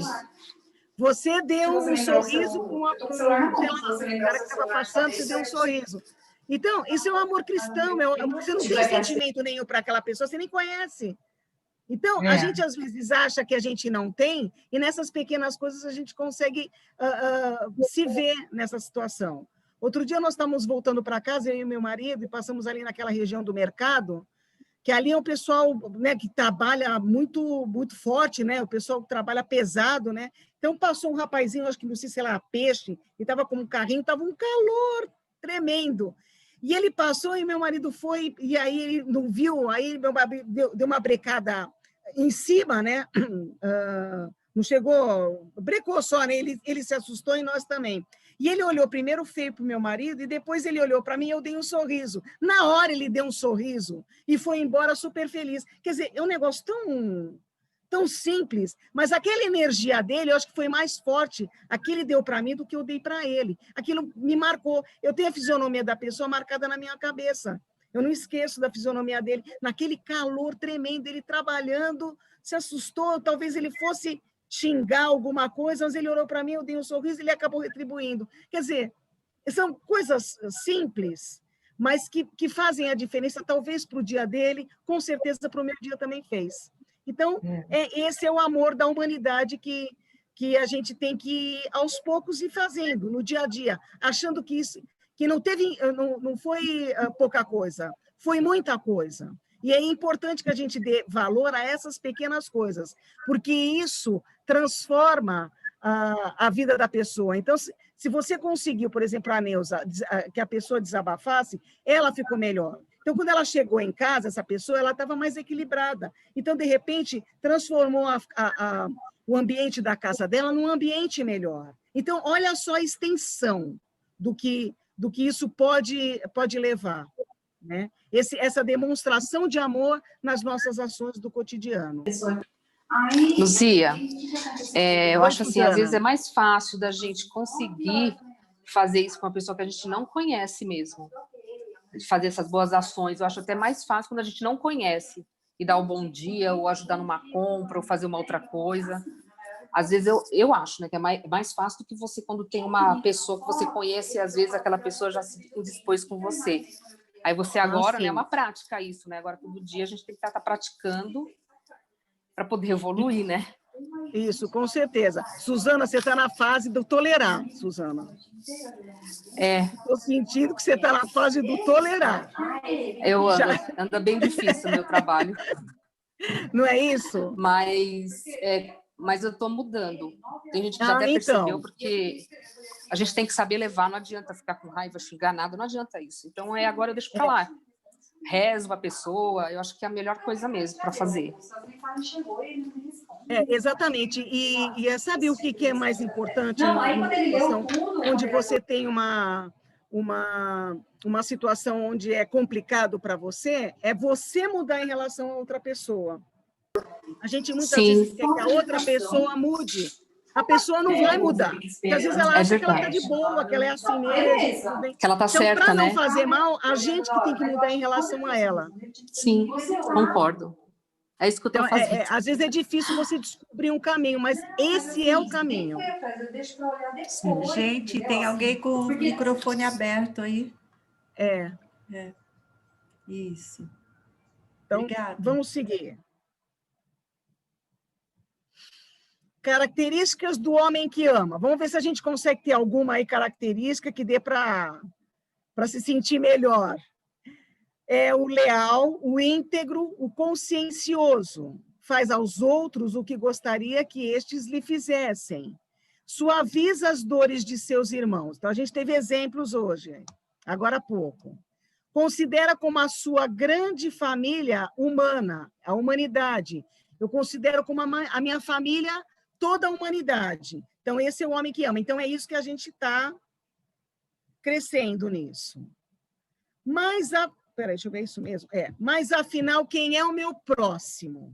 Você deu um sorriso para o cara que estava passando, você deu um sorriso. Então, isso é o amor cristão, você não tem sentimento nenhum para aquela pessoa, você nem conhece. Então, a gente às vezes acha que a gente não tem, e nessas pequenas coisas a gente consegue se ver nessa situação. Outro dia nós estávamos voltando para casa, eu e meu marido, e passamos ali naquela região do mercado, que ali é um pessoal, né, que trabalha muito, muito forte, né? O pessoal que trabalha pesado, né? Então passou um rapazinho, acho que não sei se era peixe, e estava com um carrinho, estava um calor tremendo. E ele passou e meu marido foi, e aí ele não viu, aí meu marido deu uma brecada em cima, né? Não chegou, brecou só, né? Ele se assustou e nós também. E ele olhou primeiro feio para o meu marido e depois ele olhou para mim e eu dei um sorriso. Na hora ele deu um sorriso e foi embora super feliz. Quer dizer, é um negócio tão simples, mas aquela energia dele, eu acho que foi mais forte a que ele deu para mim do que eu dei para ele. Aquilo me marcou. Eu tenho a fisionomia da pessoa marcada na minha cabeça. Eu não esqueço da fisionomia dele, naquele calor tremendo, ele trabalhando, se assustou, talvez ele fosse xingar alguma coisa, mas ele olhou para mim, eu dei um sorriso e ele acabou retribuindo. Quer dizer, são coisas simples, mas que fazem a diferença, talvez para o dia dele, com certeza para o meu dia também fez. Então, esse é o amor da humanidade que a gente tem que, aos poucos, ir fazendo no dia a dia, achando que isso que não foi pouca coisa, foi muita coisa. E é importante que a gente dê valor a essas pequenas coisas, porque isso transforma a vida da pessoa. Então, se você conseguiu, por exemplo, a Neuza, que a pessoa desabafasse, ela ficou melhor. Então, quando ela chegou em casa, essa pessoa, ela estava mais equilibrada. Então, de repente, transformou o ambiente da casa dela num ambiente melhor. Então, olha só a extensão do que isso pode levar, né? Essa demonstração de amor nas nossas ações do cotidiano. Luzia, eu acho assim, às vezes é mais fácil da gente conseguir fazer isso com uma pessoa que a gente não conhece mesmo, de fazer essas boas ações. Eu acho até mais fácil quando a gente não conhece e dar um bom dia, ou ajudar numa compra, ou fazer uma outra coisa. Às vezes eu acho, né, que é mais fácil do que você quando tem uma pessoa que você conhece e às vezes aquela pessoa já se indispôs com você. Aí você agora, né, é uma prática isso, né? Agora todo dia a gente tem que estar praticando para poder evoluir, né? Isso, com certeza. Suzana, você está na fase do tolerar, Suzana. Estou sentindo que você está na fase do tolerar. Eu anda bem difícil o meu trabalho. Não é isso? Mas eu estou mudando. Tem gente que já até percebeu, porque a gente tem que saber levar, não adianta ficar com raiva, xingar nada, não adianta isso. Então, agora eu deixo para lá. Rezo a pessoa, eu acho que é a melhor coisa mesmo para fazer. Exatamente. E sabe o que é mais importante numa situação onde você tem uma situação onde é complicado para você? É você mudar em relação a outra pessoa. A gente muitas vezes quer que a outra pessoa mude. A pessoa não vai mudar. Porque às vezes ela acha que ela está de boa, que ela é assim mesmo. Que ela está certa, para né? não fazer mal, a gente que tem que mudar em relação a ela. Sim, concordo. É isso que eu estou fazendo. Às vezes é difícil você descobrir um caminho, mas esse é o caminho. Gente, tem alguém com o microfone aberto aí? Isso. Então, obrigada. Vamos seguir. Características do homem que ama. Vamos ver se a gente consegue ter alguma aí característica que dê para se sentir melhor. É o leal, o íntegro, o consciencioso. Faz aos outros o que gostaria que estes lhe fizessem. Suaviza as dores de seus irmãos. Então, a gente teve exemplos hoje, agora há pouco. Considera como a sua grande família humana, a humanidade. Eu considero como a minha família toda a humanidade. Então, esse é o homem que ama. Então, é isso que a gente está crescendo nisso. Peraí, deixa eu ver isso mesmo. Mas, afinal, quem é o meu próximo?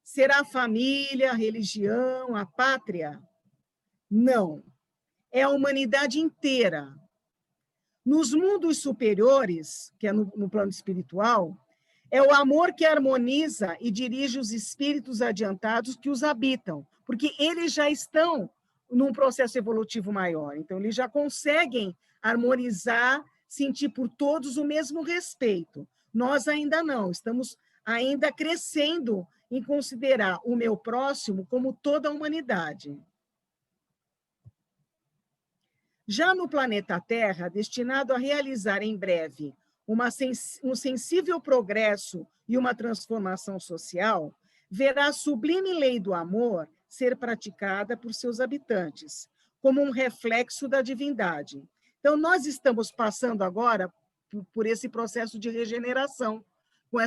Será a família, a religião, a pátria? Não. É a humanidade inteira. Nos mundos superiores, que é no plano espiritual, é o amor que harmoniza e dirige os espíritos adiantados que os habitam, porque eles já estão num processo evolutivo maior, então eles já conseguem harmonizar, sentir por todos o mesmo respeito. Nós ainda não, estamos ainda crescendo em considerar o meu próximo como toda a humanidade. Já no planeta Terra, destinado a realizar em breve um sensível progresso e uma transformação social, verá a sublime lei do amor ser praticada por seus habitantes, como um reflexo da divindade. Então, nós estamos passando agora por esse processo de regeneração, com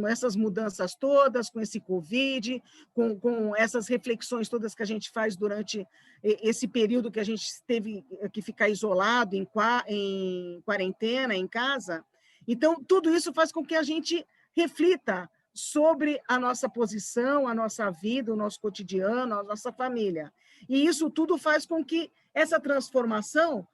essas mudanças todas, com esse Covid, com essas reflexões todas que a gente faz durante esse período que a gente teve que ficar isolado, em quarentena, em casa. Então, tudo isso faz com que a gente reflita sobre a nossa posição, a nossa vida, o nosso cotidiano, a nossa família. E isso tudo faz com que essa transformação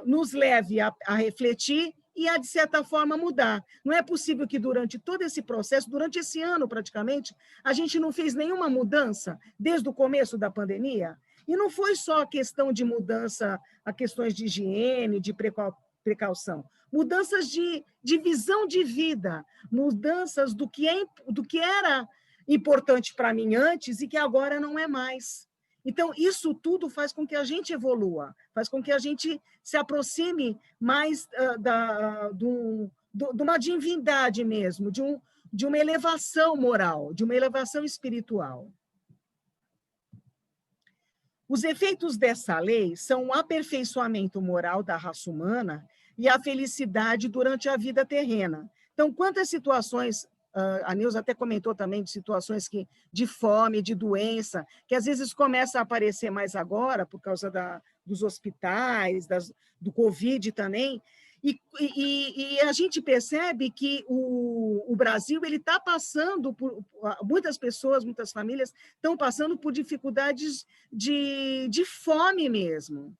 nos leve a refletir e a, de certa forma, mudar. Não é possível que durante todo esse processo, durante esse ano praticamente, a gente não fez nenhuma mudança desde o começo da pandemia. E não foi só a questão de mudança, a questões de higiene, de precaução. Mudanças de visão de vida, mudanças do que era importante para mim antes e que agora não é mais. Então, isso tudo faz com que a gente evolua, faz com que a gente se aproxime mais de uma divindade mesmo, de uma elevação moral, de uma elevação espiritual. Os efeitos dessa lei são o aperfeiçoamento moral da raça humana e a felicidade durante a vida terrena. Então, quantas situações, a Neuza até comentou também de situações de fome, de doença, que às vezes começa a aparecer mais agora, por causa dos hospitais, do Covid também, e a gente percebe que o Brasil ele está passando por... Muitas pessoas, muitas famílias estão passando por dificuldades de fome mesmo.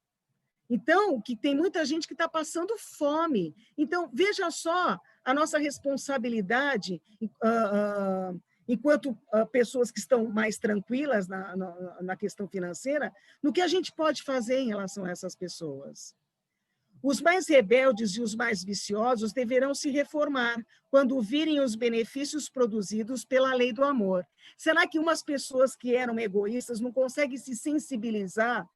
Então, que tem muita gente que está passando fome. Então, veja só a nossa responsabilidade enquanto pessoas que estão mais tranquilas na questão financeira, no que a gente pode fazer em relação a essas pessoas. Os mais rebeldes e os mais viciosos deverão se reformar quando virem os benefícios produzidos pela lei do amor. Será que umas pessoas que eram egoístas não conseguem se sensibilizar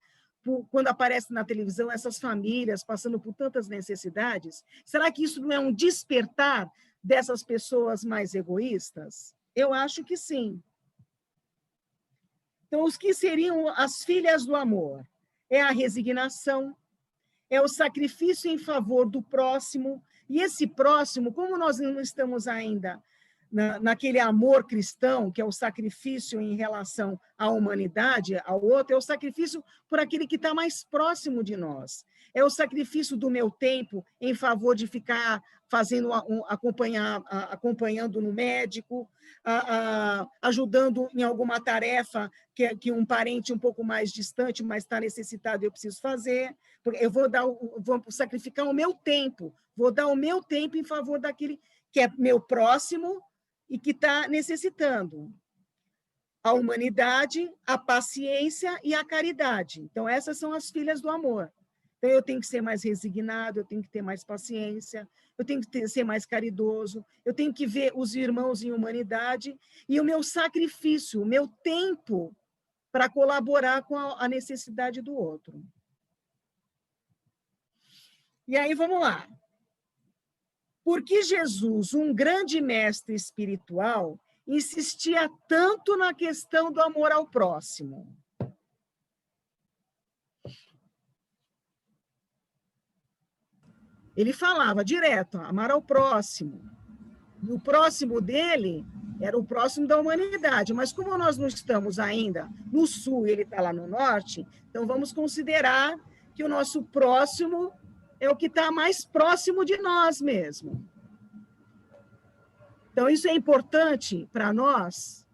quando aparece na televisão essas famílias passando por tantas necessidades? Será que isso não é um despertar dessas pessoas mais egoístas? Eu acho que sim. Então, os que seriam as filhas do amor? É a resignação, é o sacrifício em favor do próximo, e esse próximo, como nós não estamos ainda naquele amor cristão, que é o sacrifício em relação à humanidade, ao outro, é o sacrifício por aquele que está mais próximo de nós. É o sacrifício do meu tempo em favor de ficar acompanhando no médico, ajudando em alguma tarefa que um parente um pouco mais distante, mas está necessitado, eu preciso fazer. Eu vou sacrificar o meu tempo, vou dar o meu tempo em favor daquele que é meu próximo e que está necessitando. A humanidade, a paciência e a caridade. Então, essas são as filhas do amor. Então, eu tenho que ser mais resignado, eu tenho que ter mais paciência, eu tenho que ser mais caridoso, eu tenho que ver os irmãos em humanidade e o meu sacrifício, o meu tempo para colaborar com a necessidade do outro. E aí, vamos lá. Por que Jesus, um grande mestre espiritual, insistia tanto na questão do amor ao próximo? Ele falava direto, amar ao próximo. E o próximo dele era o próximo da humanidade. Mas como nós não estamos ainda no sul e ele está lá no norte, então vamos considerar que o nosso próximo é o que está mais próximo de nós mesmo. Então, isso é importante para nós.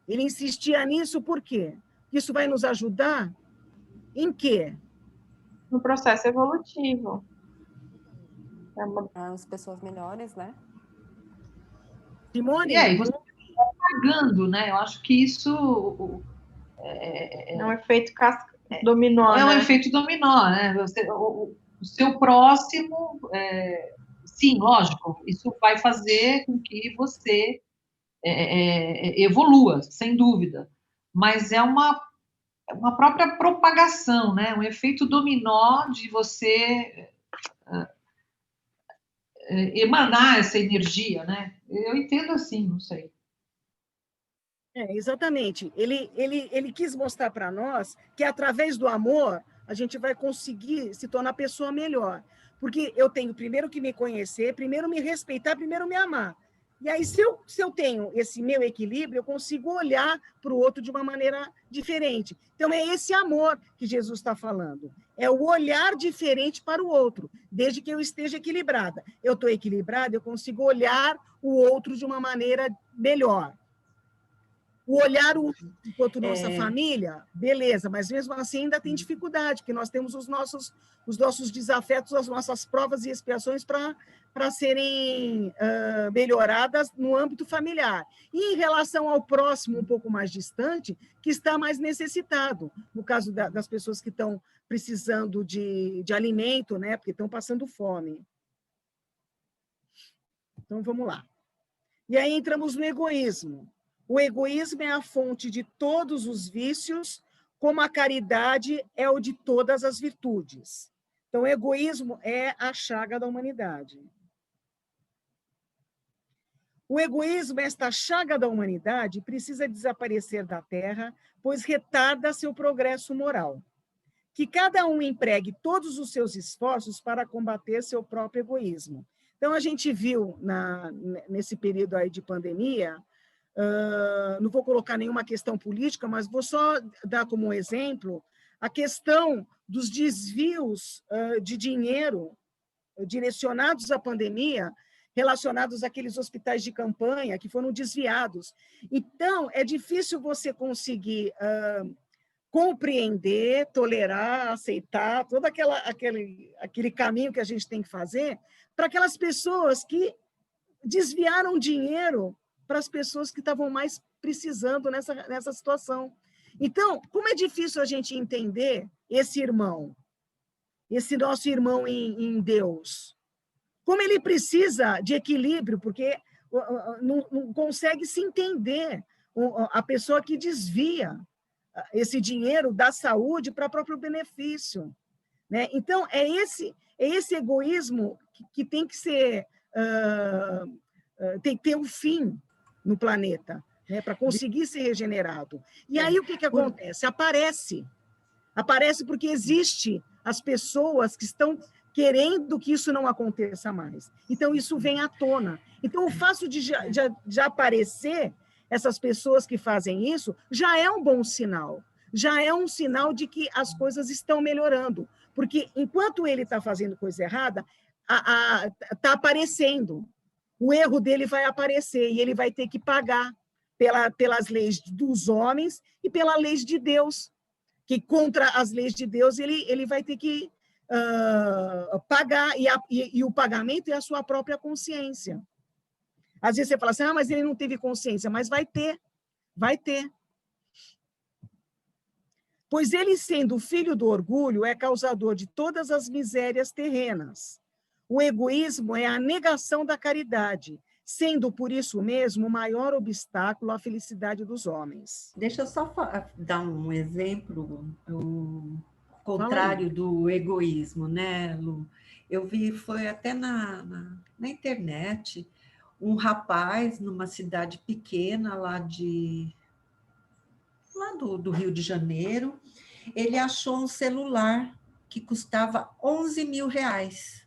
Ele insistia nisso por quê? Isso vai nos ajudar em quê? No processo evolutivo. As pessoas melhores, né? Simone? E aí, você está pagando, né? Eu acho que isso... É um efeito dominó, é um né? efeito dominó, né? O seu próximo, sim, lógico, isso vai fazer com que você evolua, sem dúvida, mas é uma própria propagação, né? Um efeito dominó de você emanar essa energia, né? Eu entendo assim, não sei. Exatamente. Ele quis mostrar para nós que, através do amor, a gente vai conseguir se tornar pessoa melhor. Porque eu tenho primeiro que me conhecer, primeiro me respeitar, primeiro me amar. E aí, se eu tenho esse meu equilíbrio, eu consigo olhar para o outro de uma maneira diferente. Então, é esse amor que Jesus está falando. É o olhar diferente para o outro, desde que eu esteja equilibrada. Eu estou equilibrada, eu consigo olhar o outro de uma maneira melhor. O olhar enquanto nossa família, beleza, mas mesmo assim ainda tem dificuldade, porque nós temos os nossos desafetos, as nossas provas e expiações para serem melhoradas no âmbito familiar. E em relação ao próximo, um pouco mais distante, que está mais necessitado, no caso das pessoas que estão precisando de alimento, né, porque estão passando fome. Então, vamos lá. E aí entramos no egoísmo. O egoísmo é a fonte de todos os vícios, como a caridade é o de todas as virtudes. Então, o egoísmo é a chaga da humanidade. O egoísmo, esta chaga da humanidade, precisa desaparecer da Terra, pois retarda seu progresso moral. Que cada um empregue todos os seus esforços para combater seu próprio egoísmo. Então, a gente viu nesse período aí de pandemia, não vou colocar nenhuma questão política, mas vou só dar como exemplo a questão dos desvios de dinheiro direcionados à pandemia, relacionados àqueles hospitais de campanha que foram desviados. Então, é difícil você conseguir compreender, tolerar, aceitar todo aquele caminho que a gente tem que fazer para aquelas pessoas que desviaram dinheiro para as pessoas que estavam mais precisando nessa situação. Então, como é difícil a gente entender esse irmão, esse nosso irmão em Deus, como ele precisa de equilíbrio, porque não consegue se entender a pessoa que desvia esse dinheiro da saúde para próprio benefício, né? Então, é esse egoísmo que tem que ser... tem que ter um fim no planeta, né, para conseguir ser regenerado. E aí o que acontece? Aparece porque existe as pessoas que estão querendo que isso não aconteça mais. Então, isso vem à tona. Então, o fato de aparecer essas pessoas que fazem isso já é um bom sinal. Já é um sinal de que as coisas estão melhorando. Porque, enquanto ele está fazendo coisa errada, está aparecendo. O erro dele vai aparecer e ele vai ter que pagar pelas leis dos homens e pelas leis de Deus, que contra as leis de Deus ele vai ter que pagar, e o pagamento é a sua própria consciência. Às vezes você fala assim, mas ele não teve consciência, mas vai ter. Pois ele, sendo filho do orgulho, é causador de todas as misérias terrenas. O egoísmo é a negação da caridade, sendo por isso mesmo o maior obstáculo à felicidade dos homens. Deixa eu só dar um exemplo, o contrário do egoísmo, né, Lu? Eu vi, foi até na internet, um rapaz numa cidade pequena lá do Rio de Janeiro, ele achou um celular que custava 11 mil reais.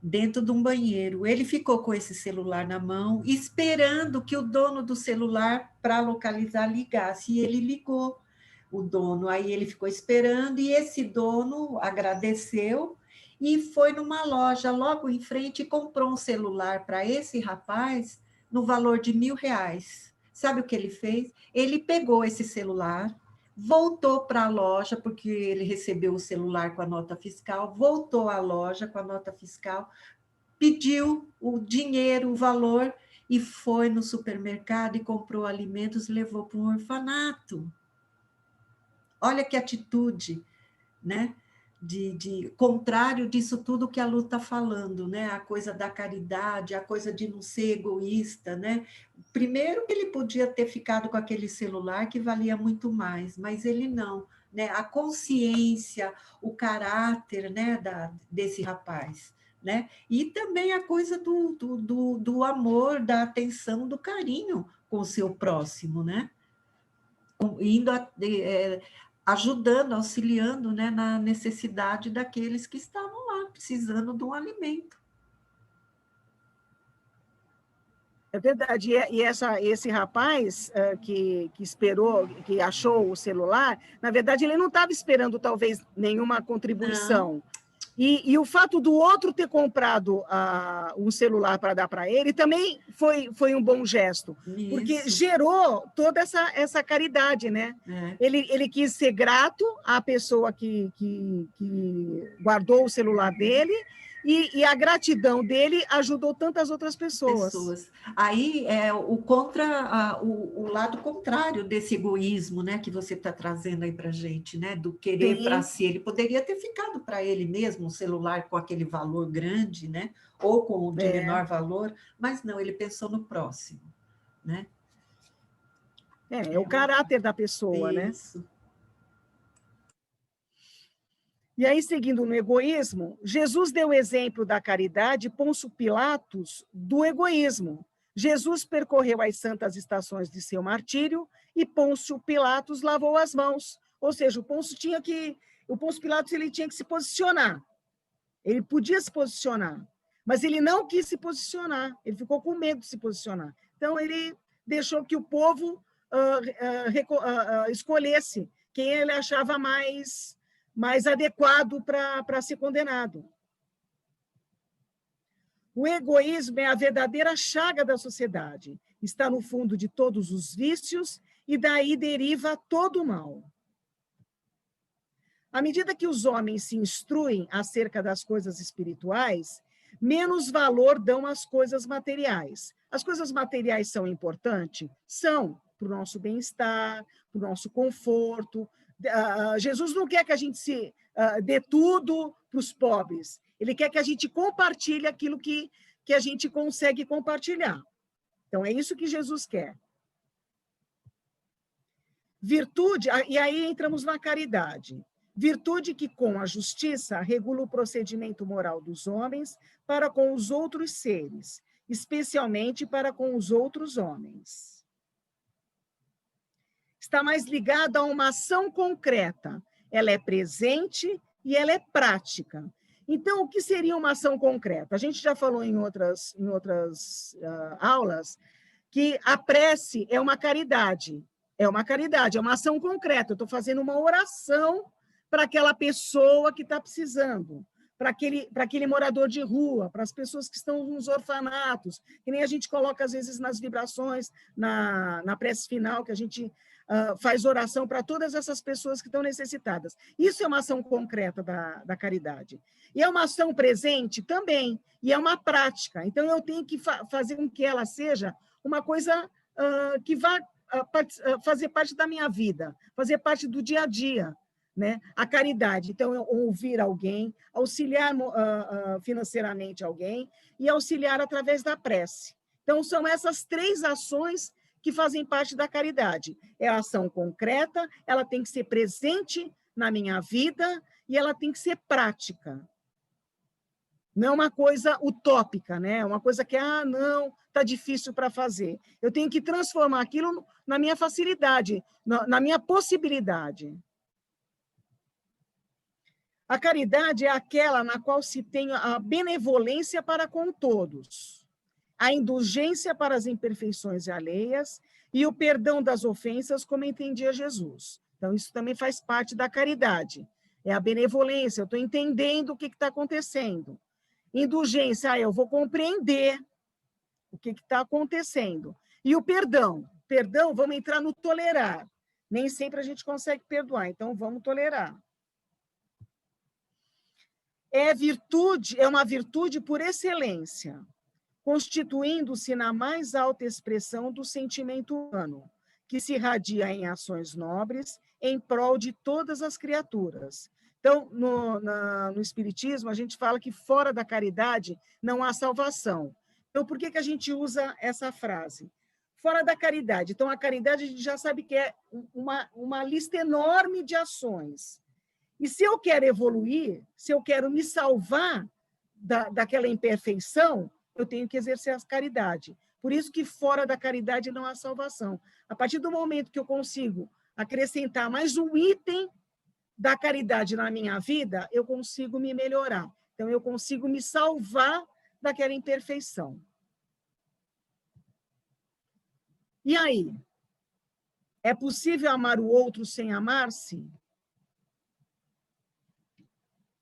Dentro de um banheiro. Ele ficou com esse celular na mão, esperando que o dono do celular, para localizar, ligasse. E ele ligou, o dono. Aí ele ficou esperando, e esse dono agradeceu e foi numa loja logo em frente e comprou um celular para esse rapaz no valor de R$1.000. Sabe o que ele fez? Ele pegou esse celular, voltou para a loja, porque ele recebeu o celular com a nota fiscal, voltou à loja com a nota fiscal, pediu o dinheiro, o valor, e foi no supermercado e comprou alimentos, levou para um orfanato. Olha que atitude, né? De contrário disso tudo que a Lu está falando, né? A coisa da caridade, a coisa de não ser egoísta, né? Primeiro que ele podia ter ficado com aquele celular que valia muito mais, mas ele não, né? A consciência, o caráter, né, desse rapaz, né? E também a coisa do amor, da atenção, do carinho com o seu próximo, né? Indo ajudando, auxiliando, né, na necessidade daqueles que estavam lá, precisando de um alimento. É verdade. E esse rapaz que esperou, que achou o celular, na verdade, ele não estava esperando, talvez, nenhuma contribuição. E o fato do outro ter comprado um celular para dar para ele também foi um bom gesto, porque Isso. gerou toda essa caridade, né? É. Ele quis ser grato à pessoa que guardou o celular dele, e a gratidão dele ajudou tantas outras pessoas. Aí é o lado contrário desse egoísmo, né, que você está trazendo aí para a gente, né, do querer para Sim. si. Ele poderia ter ficado para ele mesmo um celular com aquele valor grande, né, ou com o de menor valor, mas não, ele pensou no próximo, né? É o caráter da pessoa, né? Isso. E aí, seguindo no egoísmo, Jesus deu o exemplo da caridade, Pôncio Pilatos do egoísmo. Jesus percorreu as santas estações de seu martírio e Pôncio Pilatos lavou as mãos. Ou seja, o Pôncio Pilatos ele tinha que se posicionar. Ele podia se posicionar, mas ele não quis se posicionar. Ele ficou com medo de se posicionar. Então, ele deixou que o povo escolhesse quem ele achava mais adequado para ser condenado. O egoísmo é a verdadeira chaga da sociedade. Está no fundo de todos os vícios e daí deriva todo o mal. À medida que os homens se instruem acerca das coisas espirituais, menos valor dão às coisas materiais. As coisas materiais são importantes? São, para o nosso bem-estar, para o nosso conforto. Jesus não quer que a gente dê tudo para os pobres. Ele quer que a gente compartilhe aquilo que a gente consegue compartilhar. Então, é isso que Jesus quer. Virtude, e aí entramos na caridade. Virtude que, com a justiça, regula o procedimento moral dos homens para com os outros seres, especialmente para com os outros homens. Está mais ligada a uma ação concreta. Ela é presente e ela é prática. Então, o que seria uma ação concreta? A gente já falou em outras aulas que a prece é uma caridade. É uma caridade, é uma ação concreta. Eu estou fazendo uma oração para aquela pessoa que está precisando, para aquele morador de rua, para as pessoas que estão nos orfanatos, que nem a gente coloca, às vezes, nas vibrações, na prece final, que a gente faz oração para todas essas pessoas que estão necessitadas. Isso é uma ação concreta da caridade. E é uma ação presente também, e é uma prática. Então, eu tenho que fazer com que ela seja uma coisa que vá fazer parte da minha vida, fazer parte do dia a dia, né? A caridade, então, é ouvir alguém, auxiliar financeiramente alguém e auxiliar através da prece. Então, são essas 3 ações que fazem parte da caridade. É a ação concreta, ela tem que ser presente na minha vida e ela tem que ser prática. Não é uma coisa utópica, né? Uma coisa que, não, está difícil para fazer. Eu tenho que transformar aquilo na minha facilidade, na minha possibilidade. A caridade é aquela na qual se tem a benevolência para com todos, a indulgência para as imperfeições alheias e o perdão das ofensas, como entendia Jesus. Então, isso também faz parte da caridade. É a benevolência, eu estou entendendo o que está acontecendo. Indulgência, eu vou compreender o que está acontecendo. E o perdão. Perdão, vamos entrar no tolerar. Nem sempre a gente consegue perdoar, então vamos tolerar. É uma virtude por excelência, constituindo-se na mais alta expressão do sentimento humano, que se irradia em ações nobres em prol de todas as criaturas. Então, no Espiritismo, a gente fala que fora da caridade não há salvação. Então, por que a gente usa essa frase? Fora da caridade. Então, a caridade a gente já sabe que é uma lista enorme de ações. E se eu quero evoluir, se eu quero me salvar daquela imperfeição, eu tenho que exercer a caridade. Por isso que fora da caridade não há salvação. A partir do momento que eu consigo acrescentar mais um item da caridade na minha vida, eu consigo me melhorar. Então, eu consigo me salvar daquela imperfeição. E aí? É possível amar o outro sem amar-se?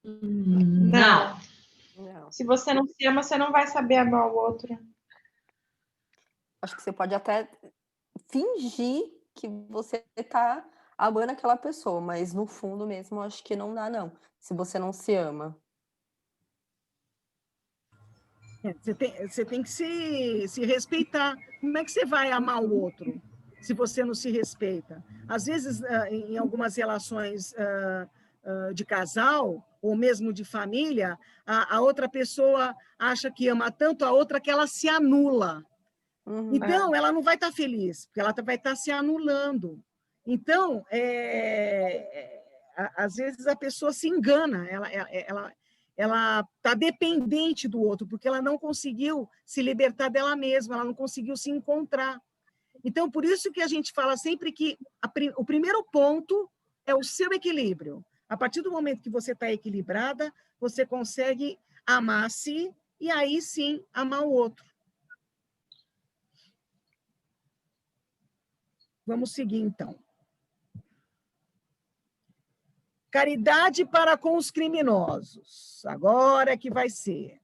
Não. Não. Se você não se ama, você não vai saber amar o outro. Acho que você pode até fingir que você está amando aquela pessoa, mas no fundo mesmo, acho que não dá, não. Se você não se ama. Você tem que se respeitar. Como é que você vai amar o outro se você não se respeita? Às vezes, em algumas relações de casal, ou mesmo de família, a outra pessoa acha que ama tanto a outra que ela se anula. Então, ela não vai estar feliz, porque ela vai estar se anulando. Então, às vezes a pessoa se engana, ela está dependente do outro, porque ela não conseguiu se libertar dela mesma, ela não conseguiu se encontrar. Então, por isso que a gente fala sempre que o primeiro ponto é o seu equilíbrio. A partir do momento que você está equilibrada, você consegue amar a si e aí sim amar o outro. Vamos seguir, então. Caridade para com os criminosos. Agora que vai ser.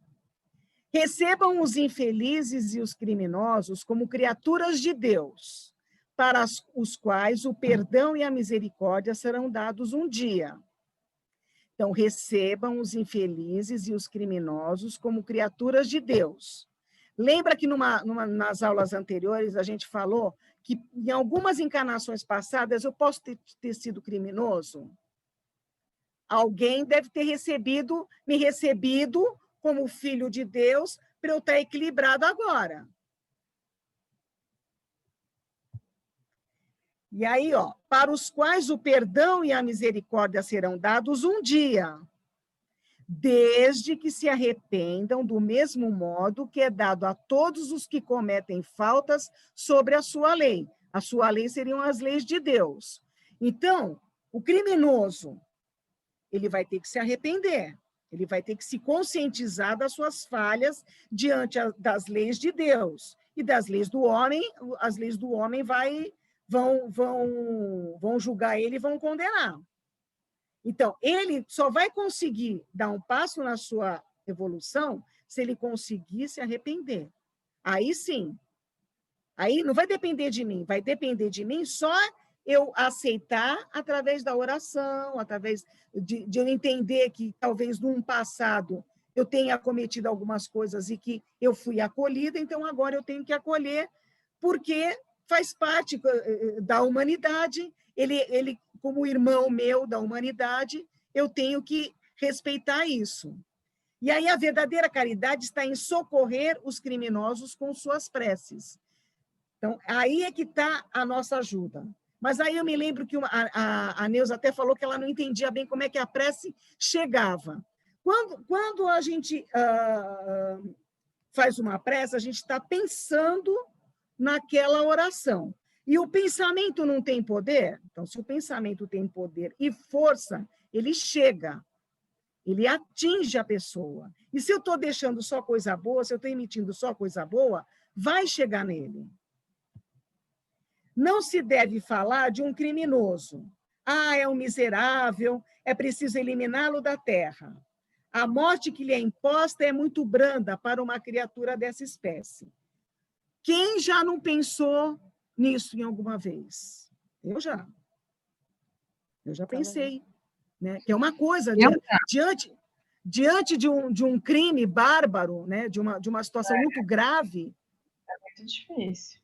Recebam os infelizes e os criminosos como criaturas de Deus, para os quais o perdão e a misericórdia serão dados um dia. Então, recebam os infelizes e os criminosos como criaturas de Deus. Lembra que nas aulas anteriores a gente falou que em algumas encarnações passadas eu posso ter sido criminoso? Alguém deve ter me recebido como filho de Deus para eu estar equilibrado agora. E aí, para os quais o perdão e a misericórdia serão dados um dia, desde que se arrependam do mesmo modo que é dado a todos os que cometem faltas sobre a sua lei. A sua lei seriam as leis de Deus. Então, o criminoso, ele vai ter que se arrepender, ele vai ter que se conscientizar das suas falhas diante das leis de Deus. E das leis do homem, as leis do homem vão julgar ele e vão condenar. Então, ele só vai conseguir dar um passo na sua evolução se ele conseguir se arrepender. Aí sim. Aí não vai depender de mim, vai depender de mim só eu aceitar através da oração, através de eu entender que talvez num passado eu tenha cometido algumas coisas e que eu fui acolhida, então agora eu tenho que acolher, porque faz parte da humanidade, ele como irmão meu da humanidade, eu tenho que respeitar isso. E aí a verdadeira caridade está em socorrer os criminosos com suas preces. Então, aí é que está a nossa ajuda. Mas aí eu me lembro que a Neuza até falou que ela não entendia bem como é que a prece chegava. Quando a gente faz uma prece, a gente está pensando naquela oração. E o pensamento não tem poder? Então, se o pensamento tem poder e força, ele chega, ele atinge a pessoa. E se eu estou deixando só coisa boa, se eu estou emitindo só coisa boa, vai chegar nele. Não se deve falar de um criminoso. É um miserável, é preciso eliminá-lo da terra. A morte que lhe é imposta é muito branda para uma criatura dessa espécie. Quem já não pensou nisso em alguma vez? Eu já pensei, né? Que é uma coisa, diante de um crime bárbaro, né? de uma situação muito grave. É muito difícil.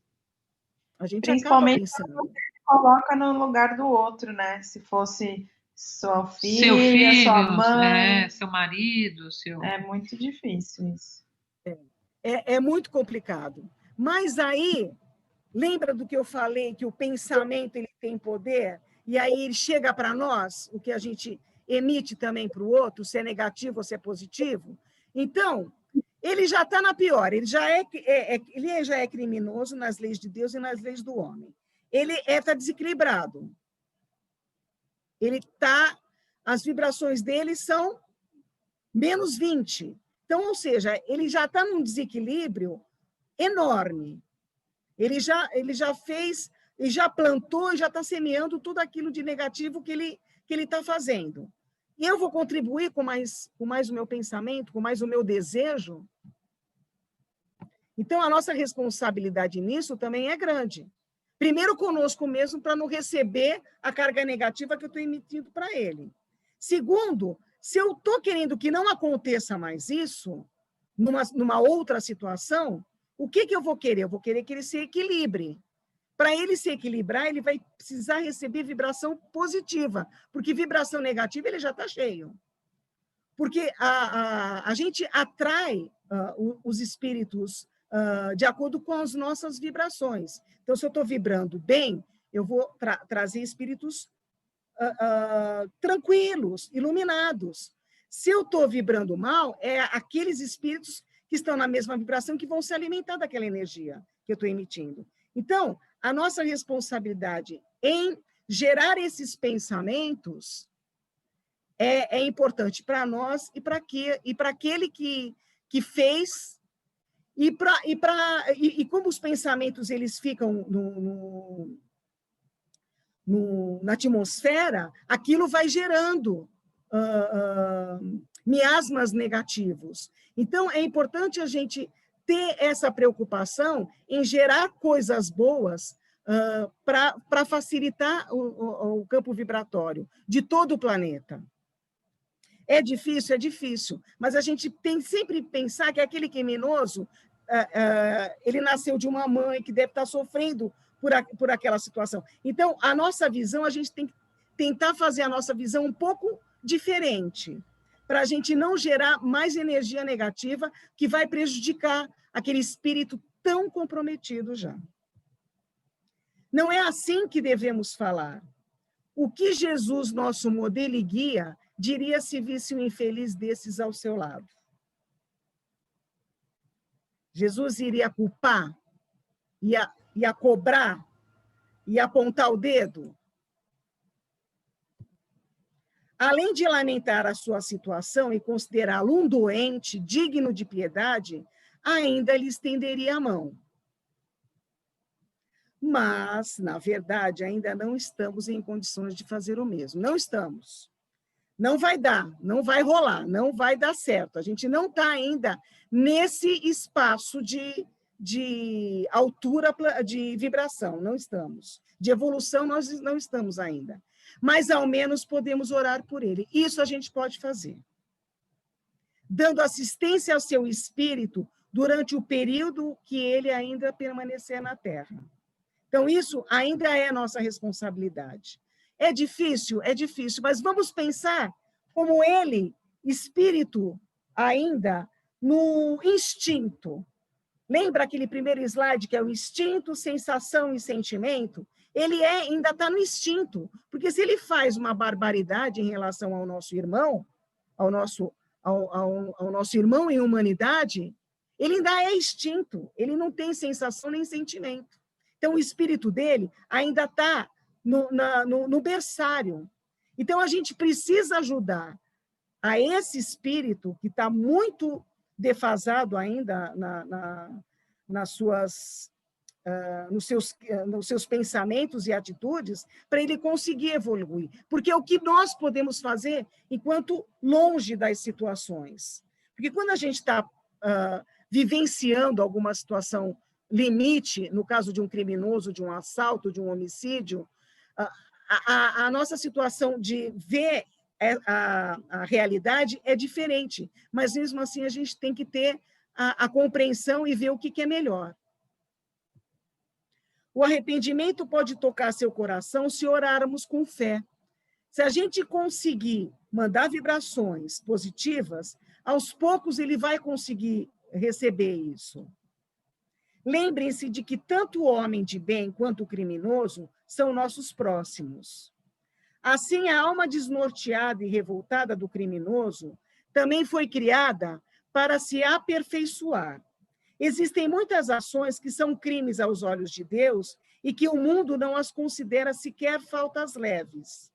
A gente principalmente acaba pensando. quando você se coloca no lugar do outro, né? Se fosse sua filha, seu filho, sua mãe, seu marido, seu... É muito difícil isso. É muito complicado. Mas aí, lembra do que eu falei, que o pensamento ele tem poder, e aí ele chega para nós, o que a gente emite também para o outro, se é negativo ou se é positivo? Então, ele já está na pior, ele já é criminoso nas leis de Deus e nas leis do homem. Ele está desequilibrado. As vibrações dele são menos 20. Então, ou seja, ele já está num desequilíbrio enorme. Ele já fez, e já plantou, e já está semeando tudo aquilo de negativo que ele está fazendo. E eu vou contribuir com mais o meu pensamento, com mais o meu desejo. Então, a nossa responsabilidade nisso também é grande. Primeiro, conosco mesmo, para não receber a carga negativa que eu estou emitindo para ele. Segundo, se eu estou querendo que não aconteça mais isso, numa outra situação, o que eu vou querer? Eu vou querer que ele se equilibre. Para ele se equilibrar, ele vai precisar receber vibração positiva, porque vibração negativa ele já está cheio. Porque a gente atrai os espíritos de acordo com as nossas vibrações. Então, se eu estou vibrando bem, eu vou trazer espíritos tranquilos, iluminados. Se eu estou vibrando mal, é aqueles espíritos que estão na mesma vibração que vão se alimentar daquela energia que eu estou emitindo. Então, a nossa responsabilidade em gerar esses pensamentos é importante para nós e para aquele que fez, e como os pensamentos eles ficam na atmosfera, aquilo vai gerando miasmas negativos. Então, é importante a gente ter essa preocupação em gerar coisas boas para facilitar o campo vibratório de todo o planeta. É difícil, mas a gente tem sempre que pensar que aquele criminoso, ele nasceu de uma mãe que deve estar sofrendo por aquela situação. Então, a nossa visão, a gente tem que tentar fazer a nossa visão um pouco diferente, para a gente não gerar mais energia negativa que vai prejudicar aquele espírito tão comprometido já. Não é assim que devemos falar. O que Jesus, nosso modelo e guia, diria se visse um infeliz desses ao seu lado? Jesus iria culpar? Ia cobrar? Ia apontar o dedo? Além de lamentar a sua situação e considerá-lo um doente digno de piedade, ainda lhe estenderia a mão. Mas, na verdade, ainda não estamos em condições de fazer o mesmo. Não estamos. Não vai dar, não vai rolar, não vai dar certo. A gente não está ainda nesse espaço de altura de vibração, não estamos. De evolução, nós não estamos ainda. Mas, ao menos, podemos orar por ele. Isso a gente pode fazer. Dando assistência ao seu espírito durante o período que ele ainda permanecer na Terra. Então, isso ainda é nossa responsabilidade. É difícil, mas vamos pensar como ele, espírito, ainda no instinto. Lembra aquele primeiro slide que é o instinto, sensação e sentimento? Ele ainda está no instinto, porque se ele faz uma barbaridade em relação ao nosso irmão, ao nosso irmão em humanidade, ele ainda é instinto, ele não tem sensação nem sentimento. Então, o espírito dele ainda está no berçário. Então, a gente precisa ajudar a esse espírito que está muito defasado ainda nos seus pensamentos e atitudes, para ele conseguir evoluir. Porque é o que nós podemos fazer enquanto longe das situações. Porque quando a gente está vivenciando alguma situação limite, no caso de um criminoso, de um assalto, de um homicídio, a nossa situação de ver a realidade é diferente, mas mesmo assim a gente tem que ter a compreensão e ver o que é melhor. O arrependimento pode tocar seu coração se orarmos com fé. Se a gente conseguir mandar vibrações positivas, aos poucos ele vai conseguir receber isso. Lembrem-se de que tanto o homem de bem quanto o criminoso são nossos próximos. Assim, a alma desnorteada e revoltada do criminoso também foi criada para se aperfeiçoar. Existem muitas ações que são crimes aos olhos de Deus e que o mundo não as considera sequer faltas leves.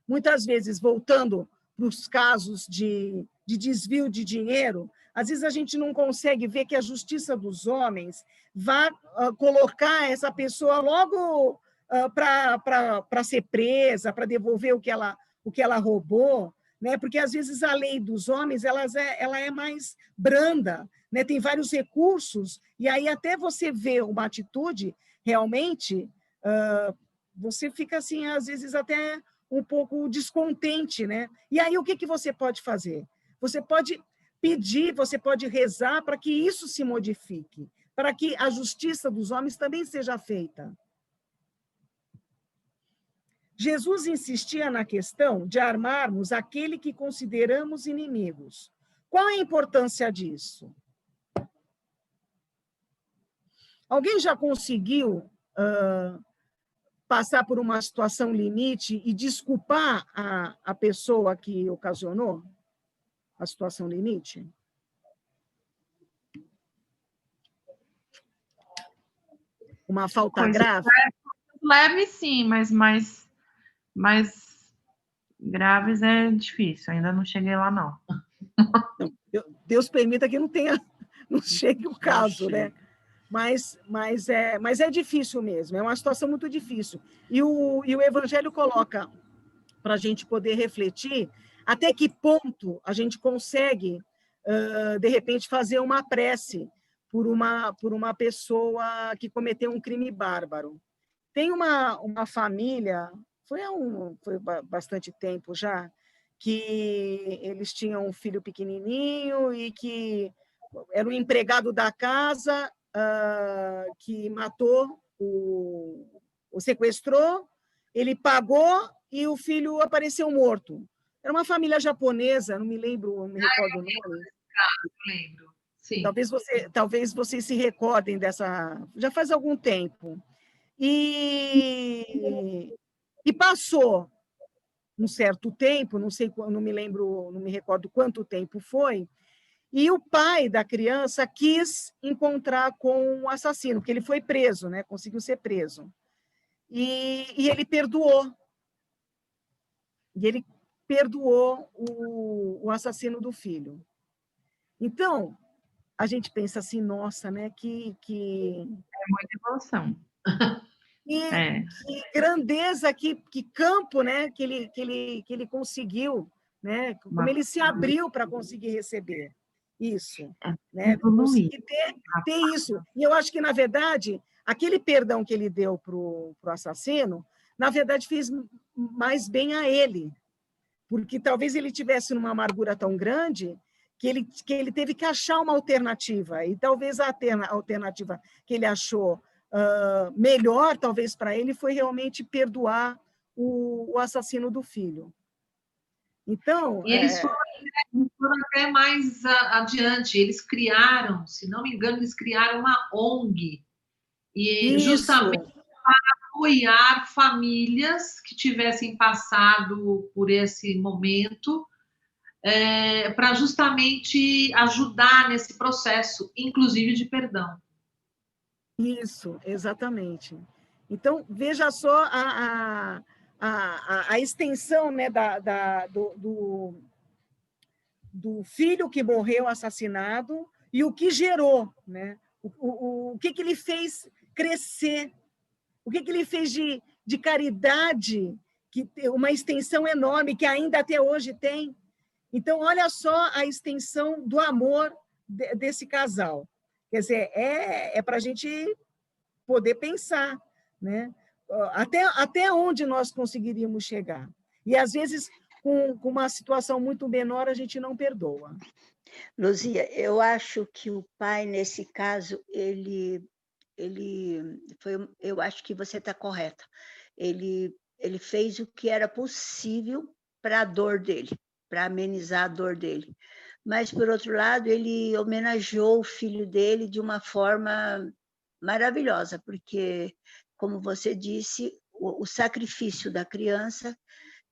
Muitas vezes, voltando para os casos de desvio de dinheiro, às vezes a gente não consegue ver que a justiça dos homens vai colocar essa pessoa logo para ser presa, para devolver o o que ela roubou, né? Porque às vezes a lei dos homens ela é mais branda, né? Tem vários recursos, e aí até você ver uma atitude, realmente, você fica assim, às vezes até um pouco descontente, né? E aí o que você pode fazer? Você pode pedir, você pode rezar para que isso se modifique, para que a justiça dos homens também seja feita. Jesus insistia na questão de armarmos aquele que consideramos inimigos. Qual é a importância disso? Alguém já conseguiu passar por uma situação limite e desculpar a pessoa que ocasionou a situação limite? Uma falta grave? Leve, sim, mas mais graves é difícil. Ainda não cheguei lá, não. Não, Deus permita que não chegue o caso, né? Mas é difícil mesmo, é uma situação muito difícil. E o Evangelho coloca para a gente poder refletir até que ponto a gente consegue, de repente, fazer uma prece por uma pessoa que cometeu um crime bárbaro. Tem uma família, foi bastante tempo já, que eles tinham um filho pequenininho e que era o empregado da casa, que matou, o sequestrou, ele pagou e o filho apareceu morto. Era uma família japonesa, não me recordo o nome. Eu lembro, sim. Talvez vocês se recordem dessa... Já faz algum tempo. E passou um certo tempo, não me recordo quanto tempo foi, e o pai da criança quis encontrar com o assassino, porque ele foi preso, né? Conseguiu ser preso. E ele perdoou. E ele perdoou o assassino do filho. Então, a gente pensa assim, nossa, né? Que é muita evolução. Que grandeza, que campo, né? Que ele conseguiu, né? Como ele se abriu para conseguir receber isso, né? Conseguir ter isso. E eu acho que, na verdade, aquele perdão que ele deu para o assassino, na verdade, fez mais bem a ele, porque talvez ele tivesse numa amargura tão grande que ele teve que achar uma alternativa, e talvez a alternativa que ele achou melhor, talvez, para ele, foi realmente perdoar o assassino do filho. Então... E eles foram até mais adiante, eles criaram, se não me engano, eles criaram uma ONG, e justamente para apoiar famílias que tivessem passado por esse momento, para justamente ajudar nesse processo, inclusive de perdão. Isso, exatamente. Então, veja só a extensão, né, do filho que morreu assassinado e o que gerou, né? O que ele fez crescer, o que ele fez de caridade, que tem uma extensão enorme, que ainda até hoje tem. Então, olha só a extensão do amor desse casal. Quer dizer, é para a gente poder pensar, né? Até onde nós conseguiríamos chegar. E, às vezes, com uma situação muito menor, a gente não perdoa. Luzia, eu acho que o pai, nesse caso, eu acho que você está correta. Ele fez o que era possível para a dor dele, para amenizar a dor dele. Mas, por outro lado, ele homenageou o filho dele de uma forma maravilhosa, porque, como você disse, o sacrifício da criança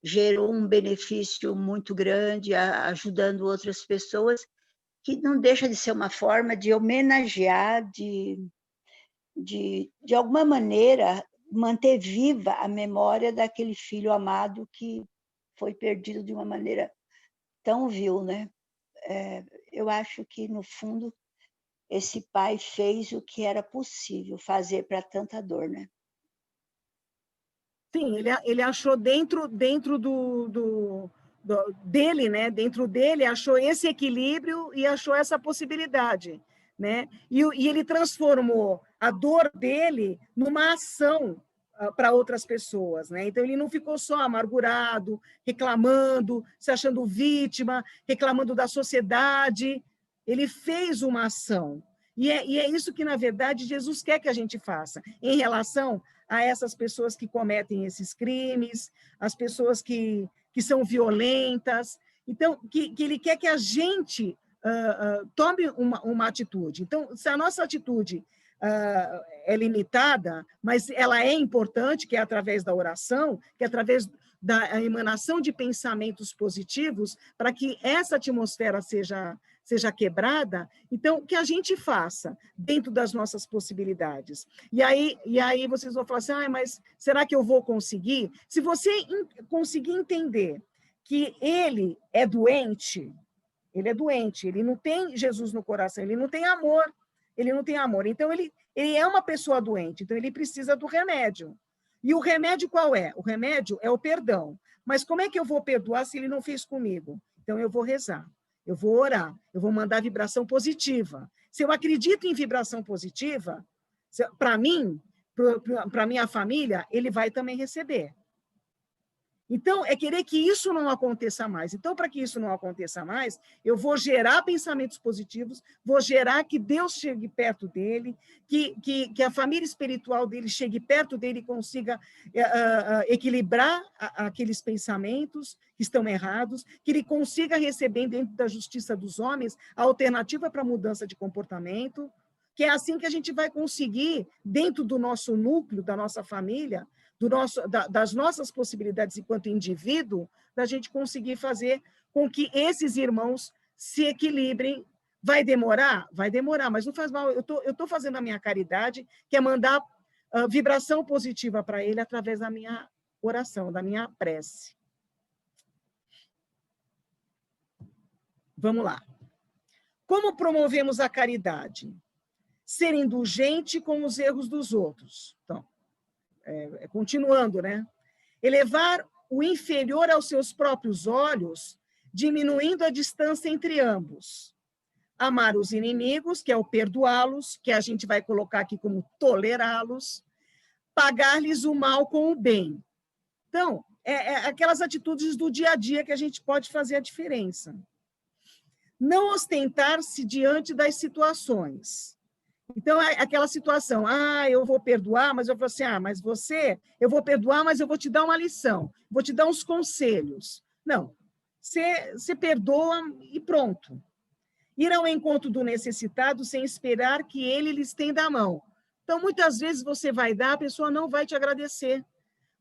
gerou um benefício muito grande, ajudando outras pessoas, que não deixa de ser uma forma de homenagear, de alguma maneira, manter viva a memória daquele filho amado que foi perdido de uma maneira tão vil, né? Eu acho que, no fundo, esse pai fez o que era possível fazer para tanta dor, né? Sim, ele achou dentro dele, né? Dentro dele, achou esse equilíbrio e achou essa possibilidade, né? E ele transformou a dor dele numa ação para outras pessoas, né? Então ele não ficou só amargurado, reclamando, se achando vítima, reclamando da sociedade. Ele fez uma ação. E é isso que, na verdade, Jesus quer que a gente faça em relação a essas pessoas que cometem esses crimes, as pessoas que são violentas. Então, que ele quer que a gente tome uma atitude. Então, se a nossa atitude é limitada, mas ela é importante, que é através da oração, que é através da emanação de pensamentos positivos, para que essa atmosfera seja quebrada, então, que a gente faça dentro das nossas possibilidades. E aí vocês vão falar assim, mas será que eu vou conseguir? Se você conseguir entender que ele é doente, ele não tem Jesus no coração, ele não tem amor. Então, ele é uma pessoa doente, então ele precisa do remédio. E o remédio qual é? O remédio é o perdão. Mas como é que eu vou perdoar se ele não fez comigo? Então, eu vou rezar. Eu vou orar, eu vou mandar vibração positiva. Se eu acredito em vibração positiva, para mim, para minha família, ele vai também receber. Então, é querer que isso não aconteça mais. Então, para que isso não aconteça mais, eu vou gerar pensamentos positivos, vou gerar que Deus chegue perto dele, que a família espiritual dele chegue perto dele e consiga equilibrar aqueles pensamentos que estão errados, que ele consiga receber dentro da justiça dos homens a alternativa para a mudança de comportamento, que é assim que a gente vai conseguir, dentro do nosso núcleo, da nossa família, das nossas possibilidades enquanto indivíduo, da gente conseguir fazer com que esses irmãos se equilibrem. Vai demorar? Vai demorar, mas não faz mal. Eu estou fazendo a minha caridade, que é mandar vibração positiva para ele através da minha oração, da minha prece. Vamos lá. Como promovemos a caridade? Ser indulgente com os erros dos outros. Então, continuando, né? Elevar o inferior aos seus próprios olhos, diminuindo a distância entre ambos. Amar os inimigos, que é o perdoá-los, que a gente vai colocar aqui como tolerá-los. Pagar-lhes o mal com o bem. Então, aquelas atitudes do dia a dia que a gente pode fazer a diferença. Não ostentar-se diante das situações. Então, é aquela situação, eu vou perdoar, mas eu vou assim, eu vou perdoar, mas eu vou te dar uma lição, vou te dar uns conselhos. Não, você perdoa e pronto. Ir ao encontro do necessitado sem esperar que ele lhe estenda a mão. Então, muitas vezes você vai dar, a pessoa não vai te agradecer.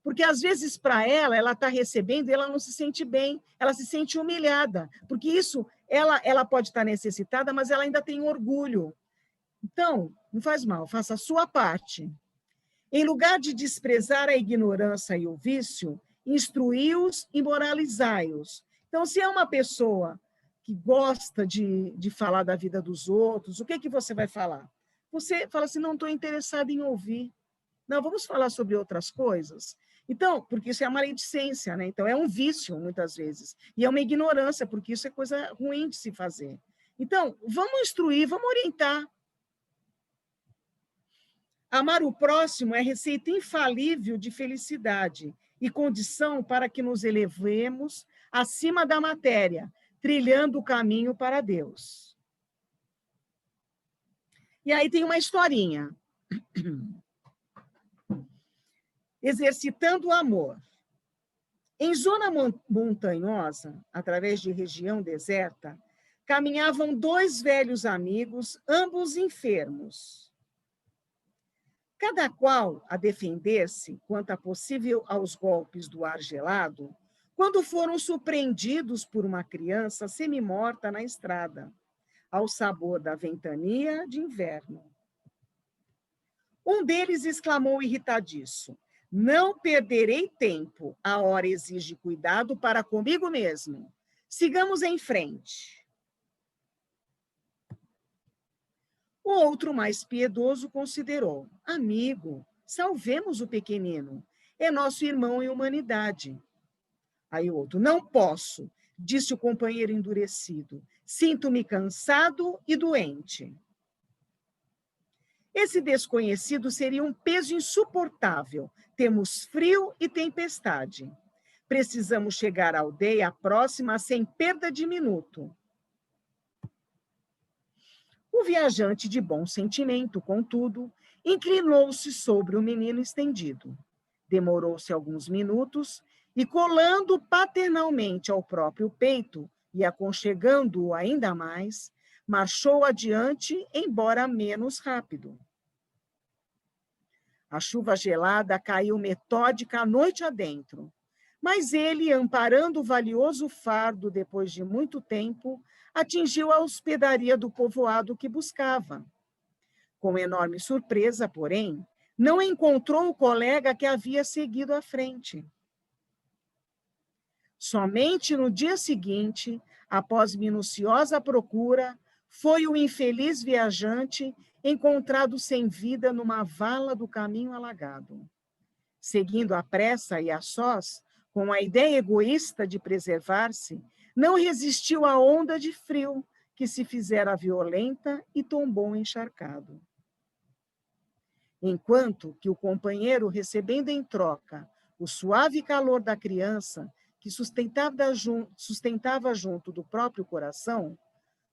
Porque, às vezes, para ela está recebendo e ela não se sente bem, ela se sente humilhada. Porque isso, ela pode estar necessitada, mas ela ainda tem orgulho. Então, não faz mal, faça a sua parte. Em lugar de desprezar a ignorância e o vício, instruí-os e moralizai-os. Então, se é uma pessoa que gosta de falar da vida dos outros, o que você vai falar? Você fala assim, não estou interessado em ouvir. Não, vamos falar sobre outras coisas? Então, porque isso é a maledicência, né? Então, é um vício, muitas vezes. E é uma ignorância, porque isso é coisa ruim de se fazer. Então, vamos instruir, vamos orientar. Amar o próximo é receita infalível de felicidade e condição para que nos elevemos acima da matéria, trilhando o caminho para Deus. E aí tem uma historinha. Exercitando o amor. Em zona montanhosa, através de região deserta, caminhavam 2 velhos amigos, ambos enfermos. Cada qual a defender-se quanto a possível aos golpes do ar gelado, quando foram surpreendidos por uma criança semi-morta na estrada, ao sabor da ventania de inverno. Um deles exclamou irritadiço: não perderei tempo, a hora exige cuidado para comigo mesmo. Sigamos em frente. O outro, mais piedoso, considerou: amigo, salvemos o pequenino. é nosso irmão em humanidade. Aí o outro, não posso, disse o companheiro endurecido. Sinto-me cansado e doente. Esse desconhecido seria um peso insuportável. Temos frio e tempestade. Precisamos chegar à aldeia próxima sem perda de minuto. O viajante de bom sentimento, contudo, inclinou-se sobre o menino estendido. Demorou-se alguns minutos e, colando paternalmente ao próprio peito e aconchegando-o ainda mais, marchou adiante, embora menos rápido. A chuva gelada caiu metódica a noite adentro, mas ele, amparando o valioso fardo depois de muito tempo, atingiu a hospedaria do povoado que buscava. Com enorme surpresa, porém, não encontrou o colega que havia seguido à frente. Somente no dia seguinte, após minuciosa procura, foi o infeliz viajante encontrado sem vida numa vala do caminho alagado. Seguindo à pressa e a sós, com a ideia egoísta de preservar-se, não resistiu à onda de frio que se fizera violenta e tombou encharcado. Enquanto que o companheiro, recebendo em troca o suave calor da criança que sustentava junto do próprio coração,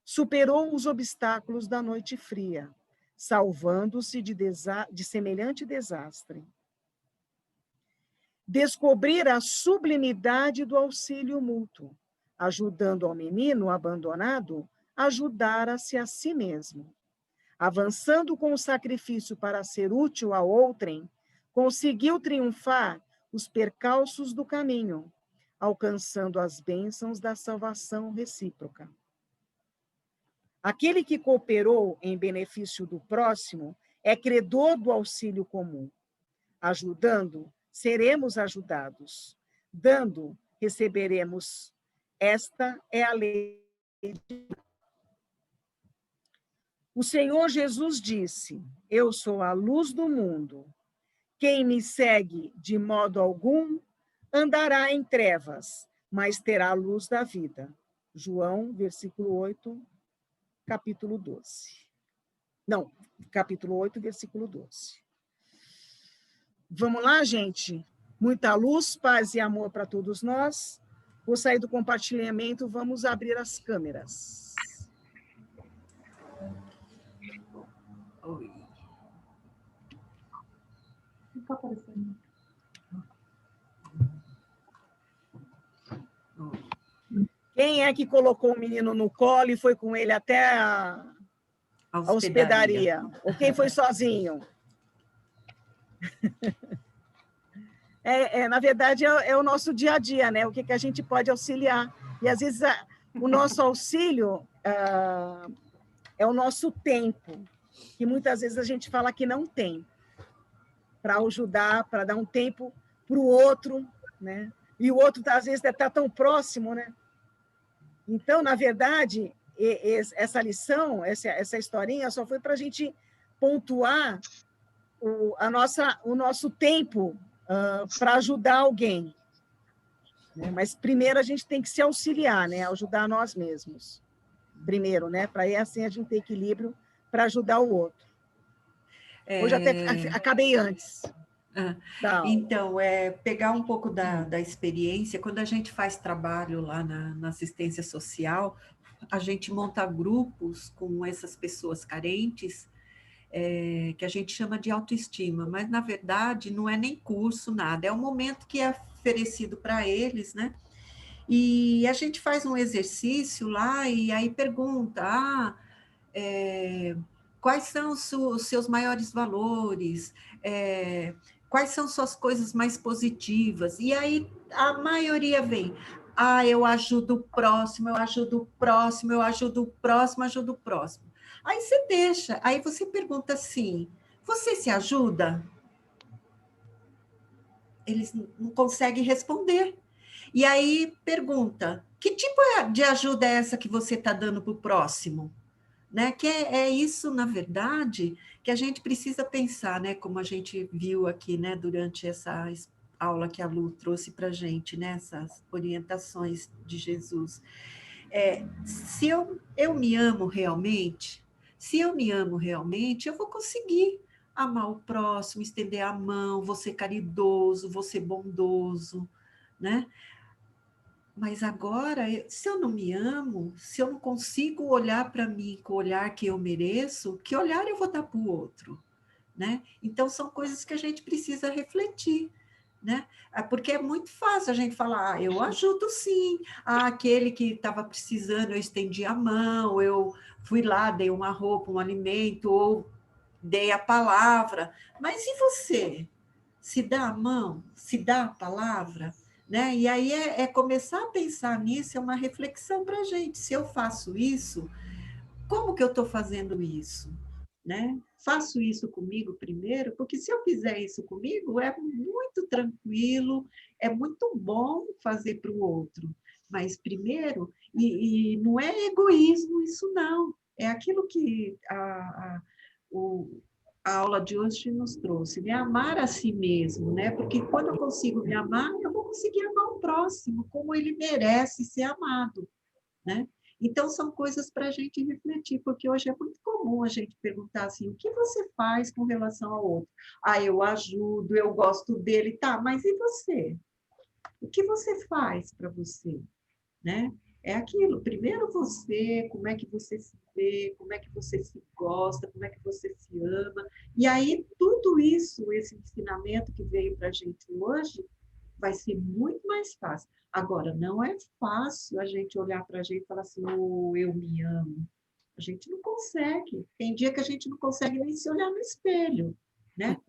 superou os obstáculos da noite fria, salvando-se de semelhante desastre. Descobrir a sublimidade do auxílio mútuo, ajudando ao menino abandonado a ajudar-se a si mesmo. Avançando com o sacrifício para ser útil a outrem, conseguiu triunfar os percalços do caminho, alcançando as bênçãos da salvação recíproca. Aquele que cooperou em benefício do próximo é credor do auxílio comum. Ajudando, seremos ajudados. Dando, receberemos. Esta é a lei. O Senhor Jesus disse: eu sou a luz do mundo. Quem me segue de modo algum andará em trevas, mas terá a luz da vida. João, versículo 8, capítulo 12. Não, capítulo 8, versículo 12. Vamos lá, gente? Muita luz, paz e amor para todos nós. Vou sair do compartilhamento, vamos abrir as câmeras. Oi. Não está aparecendo. Quem é que colocou o menino no colo e foi com ele até a hospedaria? Ou quem foi sozinho? Na verdade, é o nosso dia a dia, né? O que a gente pode auxiliar. E, às vezes, o nosso auxílio é o nosso tempo, que muitas vezes a gente fala que não tem, para ajudar, para dar um tempo para o outro, né? E o outro, às vezes, está tão próximo, né? Então, na verdade, essa lição, essa historinha, só foi para a gente pontuar o nosso tempo para ajudar alguém. Né? Mas, primeiro, a gente tem que se auxiliar, né? Ajudar nós mesmos. Primeiro, né? Para aí, assim, a gente ter equilíbrio para ajudar o outro. Hoje até acabei antes. Então, pegar um pouco da experiência, quando a gente faz trabalho lá na assistência social, a gente monta grupos com essas pessoas carentes, que a gente chama de autoestima, mas, na verdade, não é nem curso, nada, é um momento que é oferecido para eles, né? E a gente faz um exercício lá e aí pergunta, quais são os seus maiores valores, quais são suas coisas mais positivas? E aí a maioria vem, eu ajudo o próximo, eu ajudo o próximo, eu ajudo o próximo, ajudo o próximo. Aí você deixa, aí você pergunta assim, você se ajuda? Eles não conseguem responder. E aí pergunta, que tipo de ajuda é essa que você está dando para o próximo? Né? Que é isso, na verdade, que a gente precisa pensar, né? Como a gente viu aqui, né? Durante aula que a Lu trouxe para a gente, né? Essas orientações de Jesus. Se eu me amo realmente, se eu me amo realmente, eu vou conseguir amar o próximo, estender a mão, vou ser caridoso, vou ser bondoso, né? Mas agora, se eu não me amo, se eu não consigo olhar para mim com o olhar que eu mereço, que olhar eu vou dar para o outro, né? Então, são coisas que a gente precisa refletir, né? Porque é muito fácil a gente falar, eu ajudo sim, aquele que estava precisando, eu estendi a mão, eu fui lá, dei uma roupa, um alimento, ou dei a palavra, mas e você? Se dá a mão? Se dá a palavra? Né? E aí começar a pensar nisso, é uma reflexão para a gente. Se eu faço isso, como que eu estou fazendo isso? Né? Faço isso comigo primeiro, porque se eu fizer isso comigo, é muito tranquilo, é muito bom fazer para o outro. Mas primeiro, e não é egoísmo isso não, é aquilo que a aula de hoje nos trouxe, né? Amar a si mesmo, né? Porque quando eu consigo me amar, eu vou conseguir amar o próximo como ele merece ser amado, né? Então, são coisas para a gente refletir, porque hoje é muito comum a gente perguntar assim, o que você faz com relação ao outro? Eu ajudo, eu gosto dele, tá, mas e você? O que você faz para você? Né? É aquilo, primeiro você, como é que você se vê, como é que você se gosta, como é que você se ama, e aí tudo isso, esse ensinamento que veio para a gente hoje, vai ser muito mais fácil. Agora, não é fácil a gente olhar para a gente e falar assim, eu me amo. A gente não consegue. Tem dia que a gente não consegue nem se olhar no espelho, né?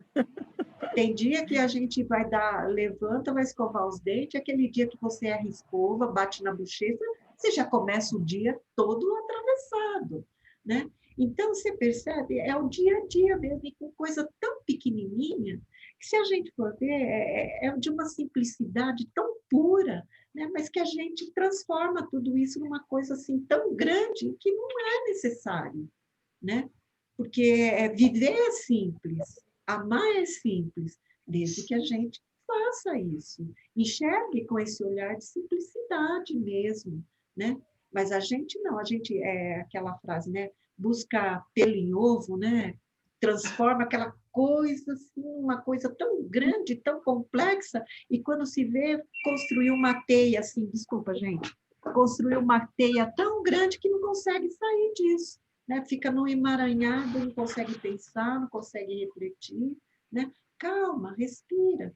Tem dia que a gente vai levanta, vai escovar os dentes, aquele dia que você erra escova, bate na bochecha, você já começa o dia todo atravessado, né? Então, você percebe, é o dia a dia mesmo, e com coisa tão pequenininha, que se a gente for ver, é de uma simplicidade tão pura, né? Mas que a gente transforma tudo isso numa coisa assim tão grande que não é necessário, né? Porque viver é simples, amar é simples, desde que a gente faça isso, enxergue com esse olhar de simplicidade mesmo, né? Mas a gente não, a gente aquela frase, né? Busca pelo em ovo, né? Transforma aquela coisa assim, uma coisa tão grande, tão complexa, e quando se vê, construir uma teia assim, desculpa, gente, construir uma teia tão grande que não consegue sair disso. Né? Fica no emaranhado, não consegue pensar, não consegue refletir, né? Calma, respira.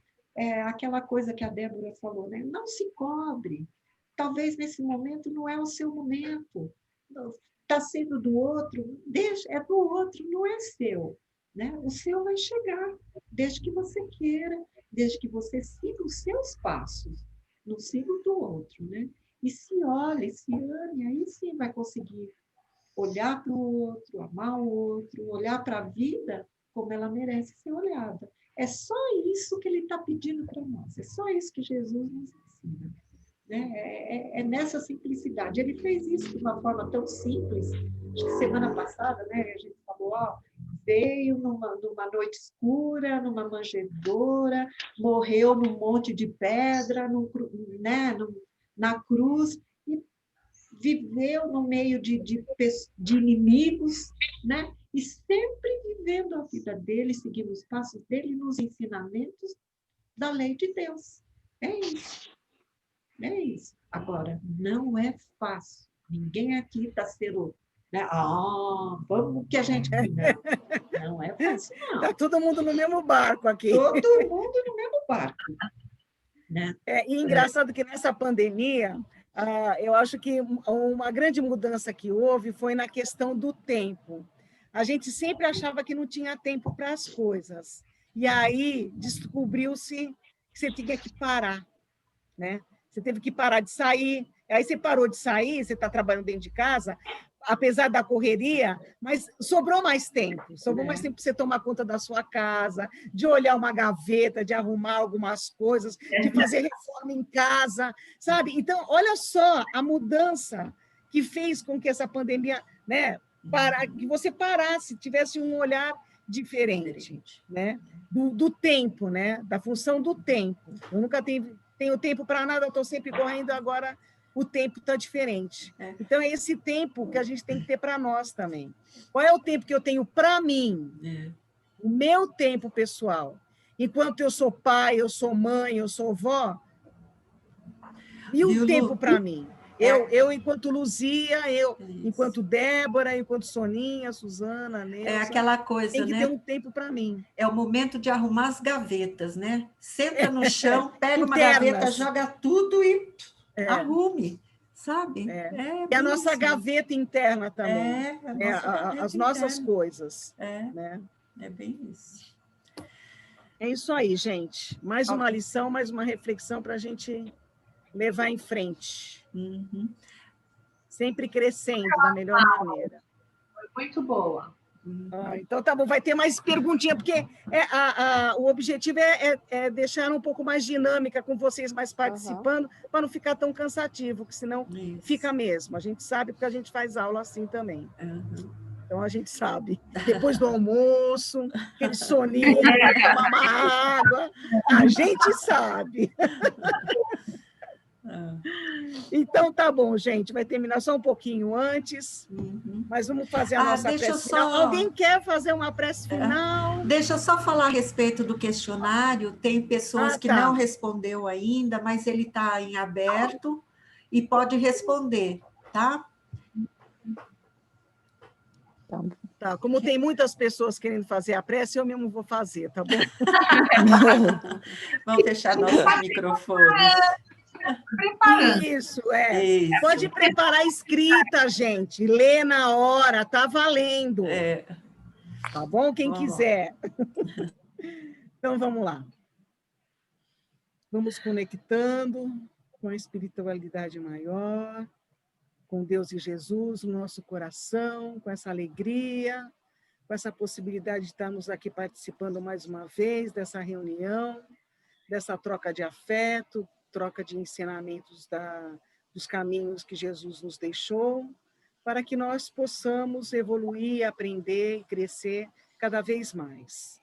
Aquela coisa que a Débora falou, né? Não se cobre. Talvez nesse momento não é o seu momento. Está sendo do outro, é do outro, não é seu. Né? O seu vai chegar, desde que você queira, desde que você siga os seus passos, não siga o do outro. Né? E se olhe, se ame, aí sim vai conseguir olhar para o outro, amar o outro, olhar para a vida como ela merece ser olhada. É só isso que ele está pedindo para nós, é só isso que Jesus nos ensina. Né? Nessa simplicidade. Ele fez isso de uma forma tão simples. Acho que semana passada, né, a gente falou, veio numa noite escura, numa manjedoura, morreu num monte de pedra, na cruz, viveu no meio de inimigos, né? E sempre vivendo a vida dele, seguindo os passos dele, nos ensinamentos da lei de Deus. É isso. É isso. Agora, não é fácil. Ninguém aqui está sendo... Né? Vamos que a gente... Não é fácil, não. Está todo mundo no mesmo barco aqui. Todo mundo no mesmo barco. Né? E engraçado que nessa pandemia... eu acho que uma grande mudança que houve foi na questão do tempo. A gente sempre achava que não tinha tempo para as coisas. E aí descobriu-se que você tinha que parar, né? Você teve que parar de sair. Aí você parou de sair, você está trabalhando dentro de casa, apesar da correria, mas sobrou mais tempo. Sobrou mais tempo para você tomar conta da sua casa, de olhar uma gaveta, de arrumar algumas coisas, de fazer reforma em casa, sabe? Então, olha só a mudança que fez com que essa pandemia, né, que você parasse, tivesse um olhar diferente, né? Do tempo, né? Da função do tempo. Eu nunca tenho tempo para nada, eu estou sempre correndo, agora o tempo está diferente. Então, é esse tempo que a gente tem que ter para nós também. Qual é o tempo que eu tenho para mim? O meu tempo pessoal. Enquanto eu sou pai, eu sou mãe, eu sou vó, e o tempo para mim? Eu, enquanto Luzia, enquanto Débora, enquanto Soninha, Suzana, Neuza, É aquela coisa, tem que né? ter um tempo para mim. É o momento de arrumar as gavetas, né? Senta no chão, pega uma Internas. gaveta, joga tudo e arrume, sabe? E a bem nossa assim. gaveta interna também. A nossa gaveta as nossas interna. coisas. É bem isso. É isso aí, gente. Mais uma lição, mais uma reflexão para a gente levar em frente. Sempre crescendo da melhor maneira. Foi muito boa. Então, tá bom, vai ter mais perguntinha, porque o objetivo é deixar um pouco mais dinâmica com vocês mais participando, para não ficar tão cansativo, porque senão fica mesmo. A gente sabe porque a gente faz aula assim também. Então, a gente sabe. Depois do almoço, aquele soninho, tomar uma água, a gente sabe. Então, tá bom, gente. Vai terminar só um pouquinho antes, mas vamos fazer a nossa prece final. Alguém quer fazer uma prece final? Deixa eu só falar a respeito do questionário. Tem pessoas que não respondeu ainda, mas ele está em aberto e pode responder, tá? Tá, como tem muitas pessoas querendo fazer a prece, eu mesmo vou fazer, tá bom? Vamos fechar nossos microfones. Isso. Pode preparar escrita, gente. Lê na hora, tá valendo. Tá bom? Quem quiser. Então, vamos lá. Vamos conectando com a espiritualidade maior, com Deus e Jesus no nosso coração, com essa alegria, com essa possibilidade de estarmos aqui participando mais uma vez dessa reunião, dessa troca de afeto, troca de ensinamentos dos caminhos que Jesus nos deixou, para que nós possamos evoluir, aprender e crescer cada vez mais.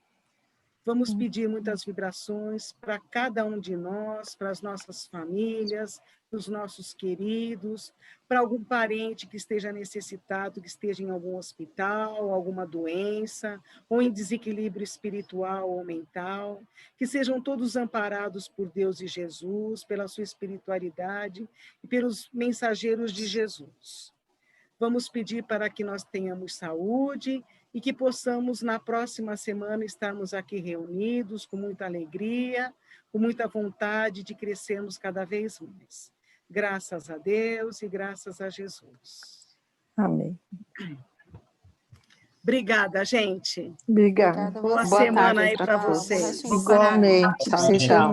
Vamos pedir muitas vibrações para cada um de nós, para as nossas famílias, para os nossos queridos, para algum parente que esteja necessitado, que esteja em algum hospital, alguma doença, ou em desequilíbrio espiritual ou mental, que sejam todos amparados por Deus e Jesus, pela sua espiritualidade e pelos mensageiros de Jesus. Vamos pedir para que nós tenhamos saúde e que possamos, na próxima semana, estarmos aqui reunidos com muita alegria, com muita vontade de crescermos cada vez mais. Graças a Deus e graças a Jesus. Amém. Obrigada, gente. Obrigada. Boa semana aí para vocês. Igualmente. Tchau, tchau.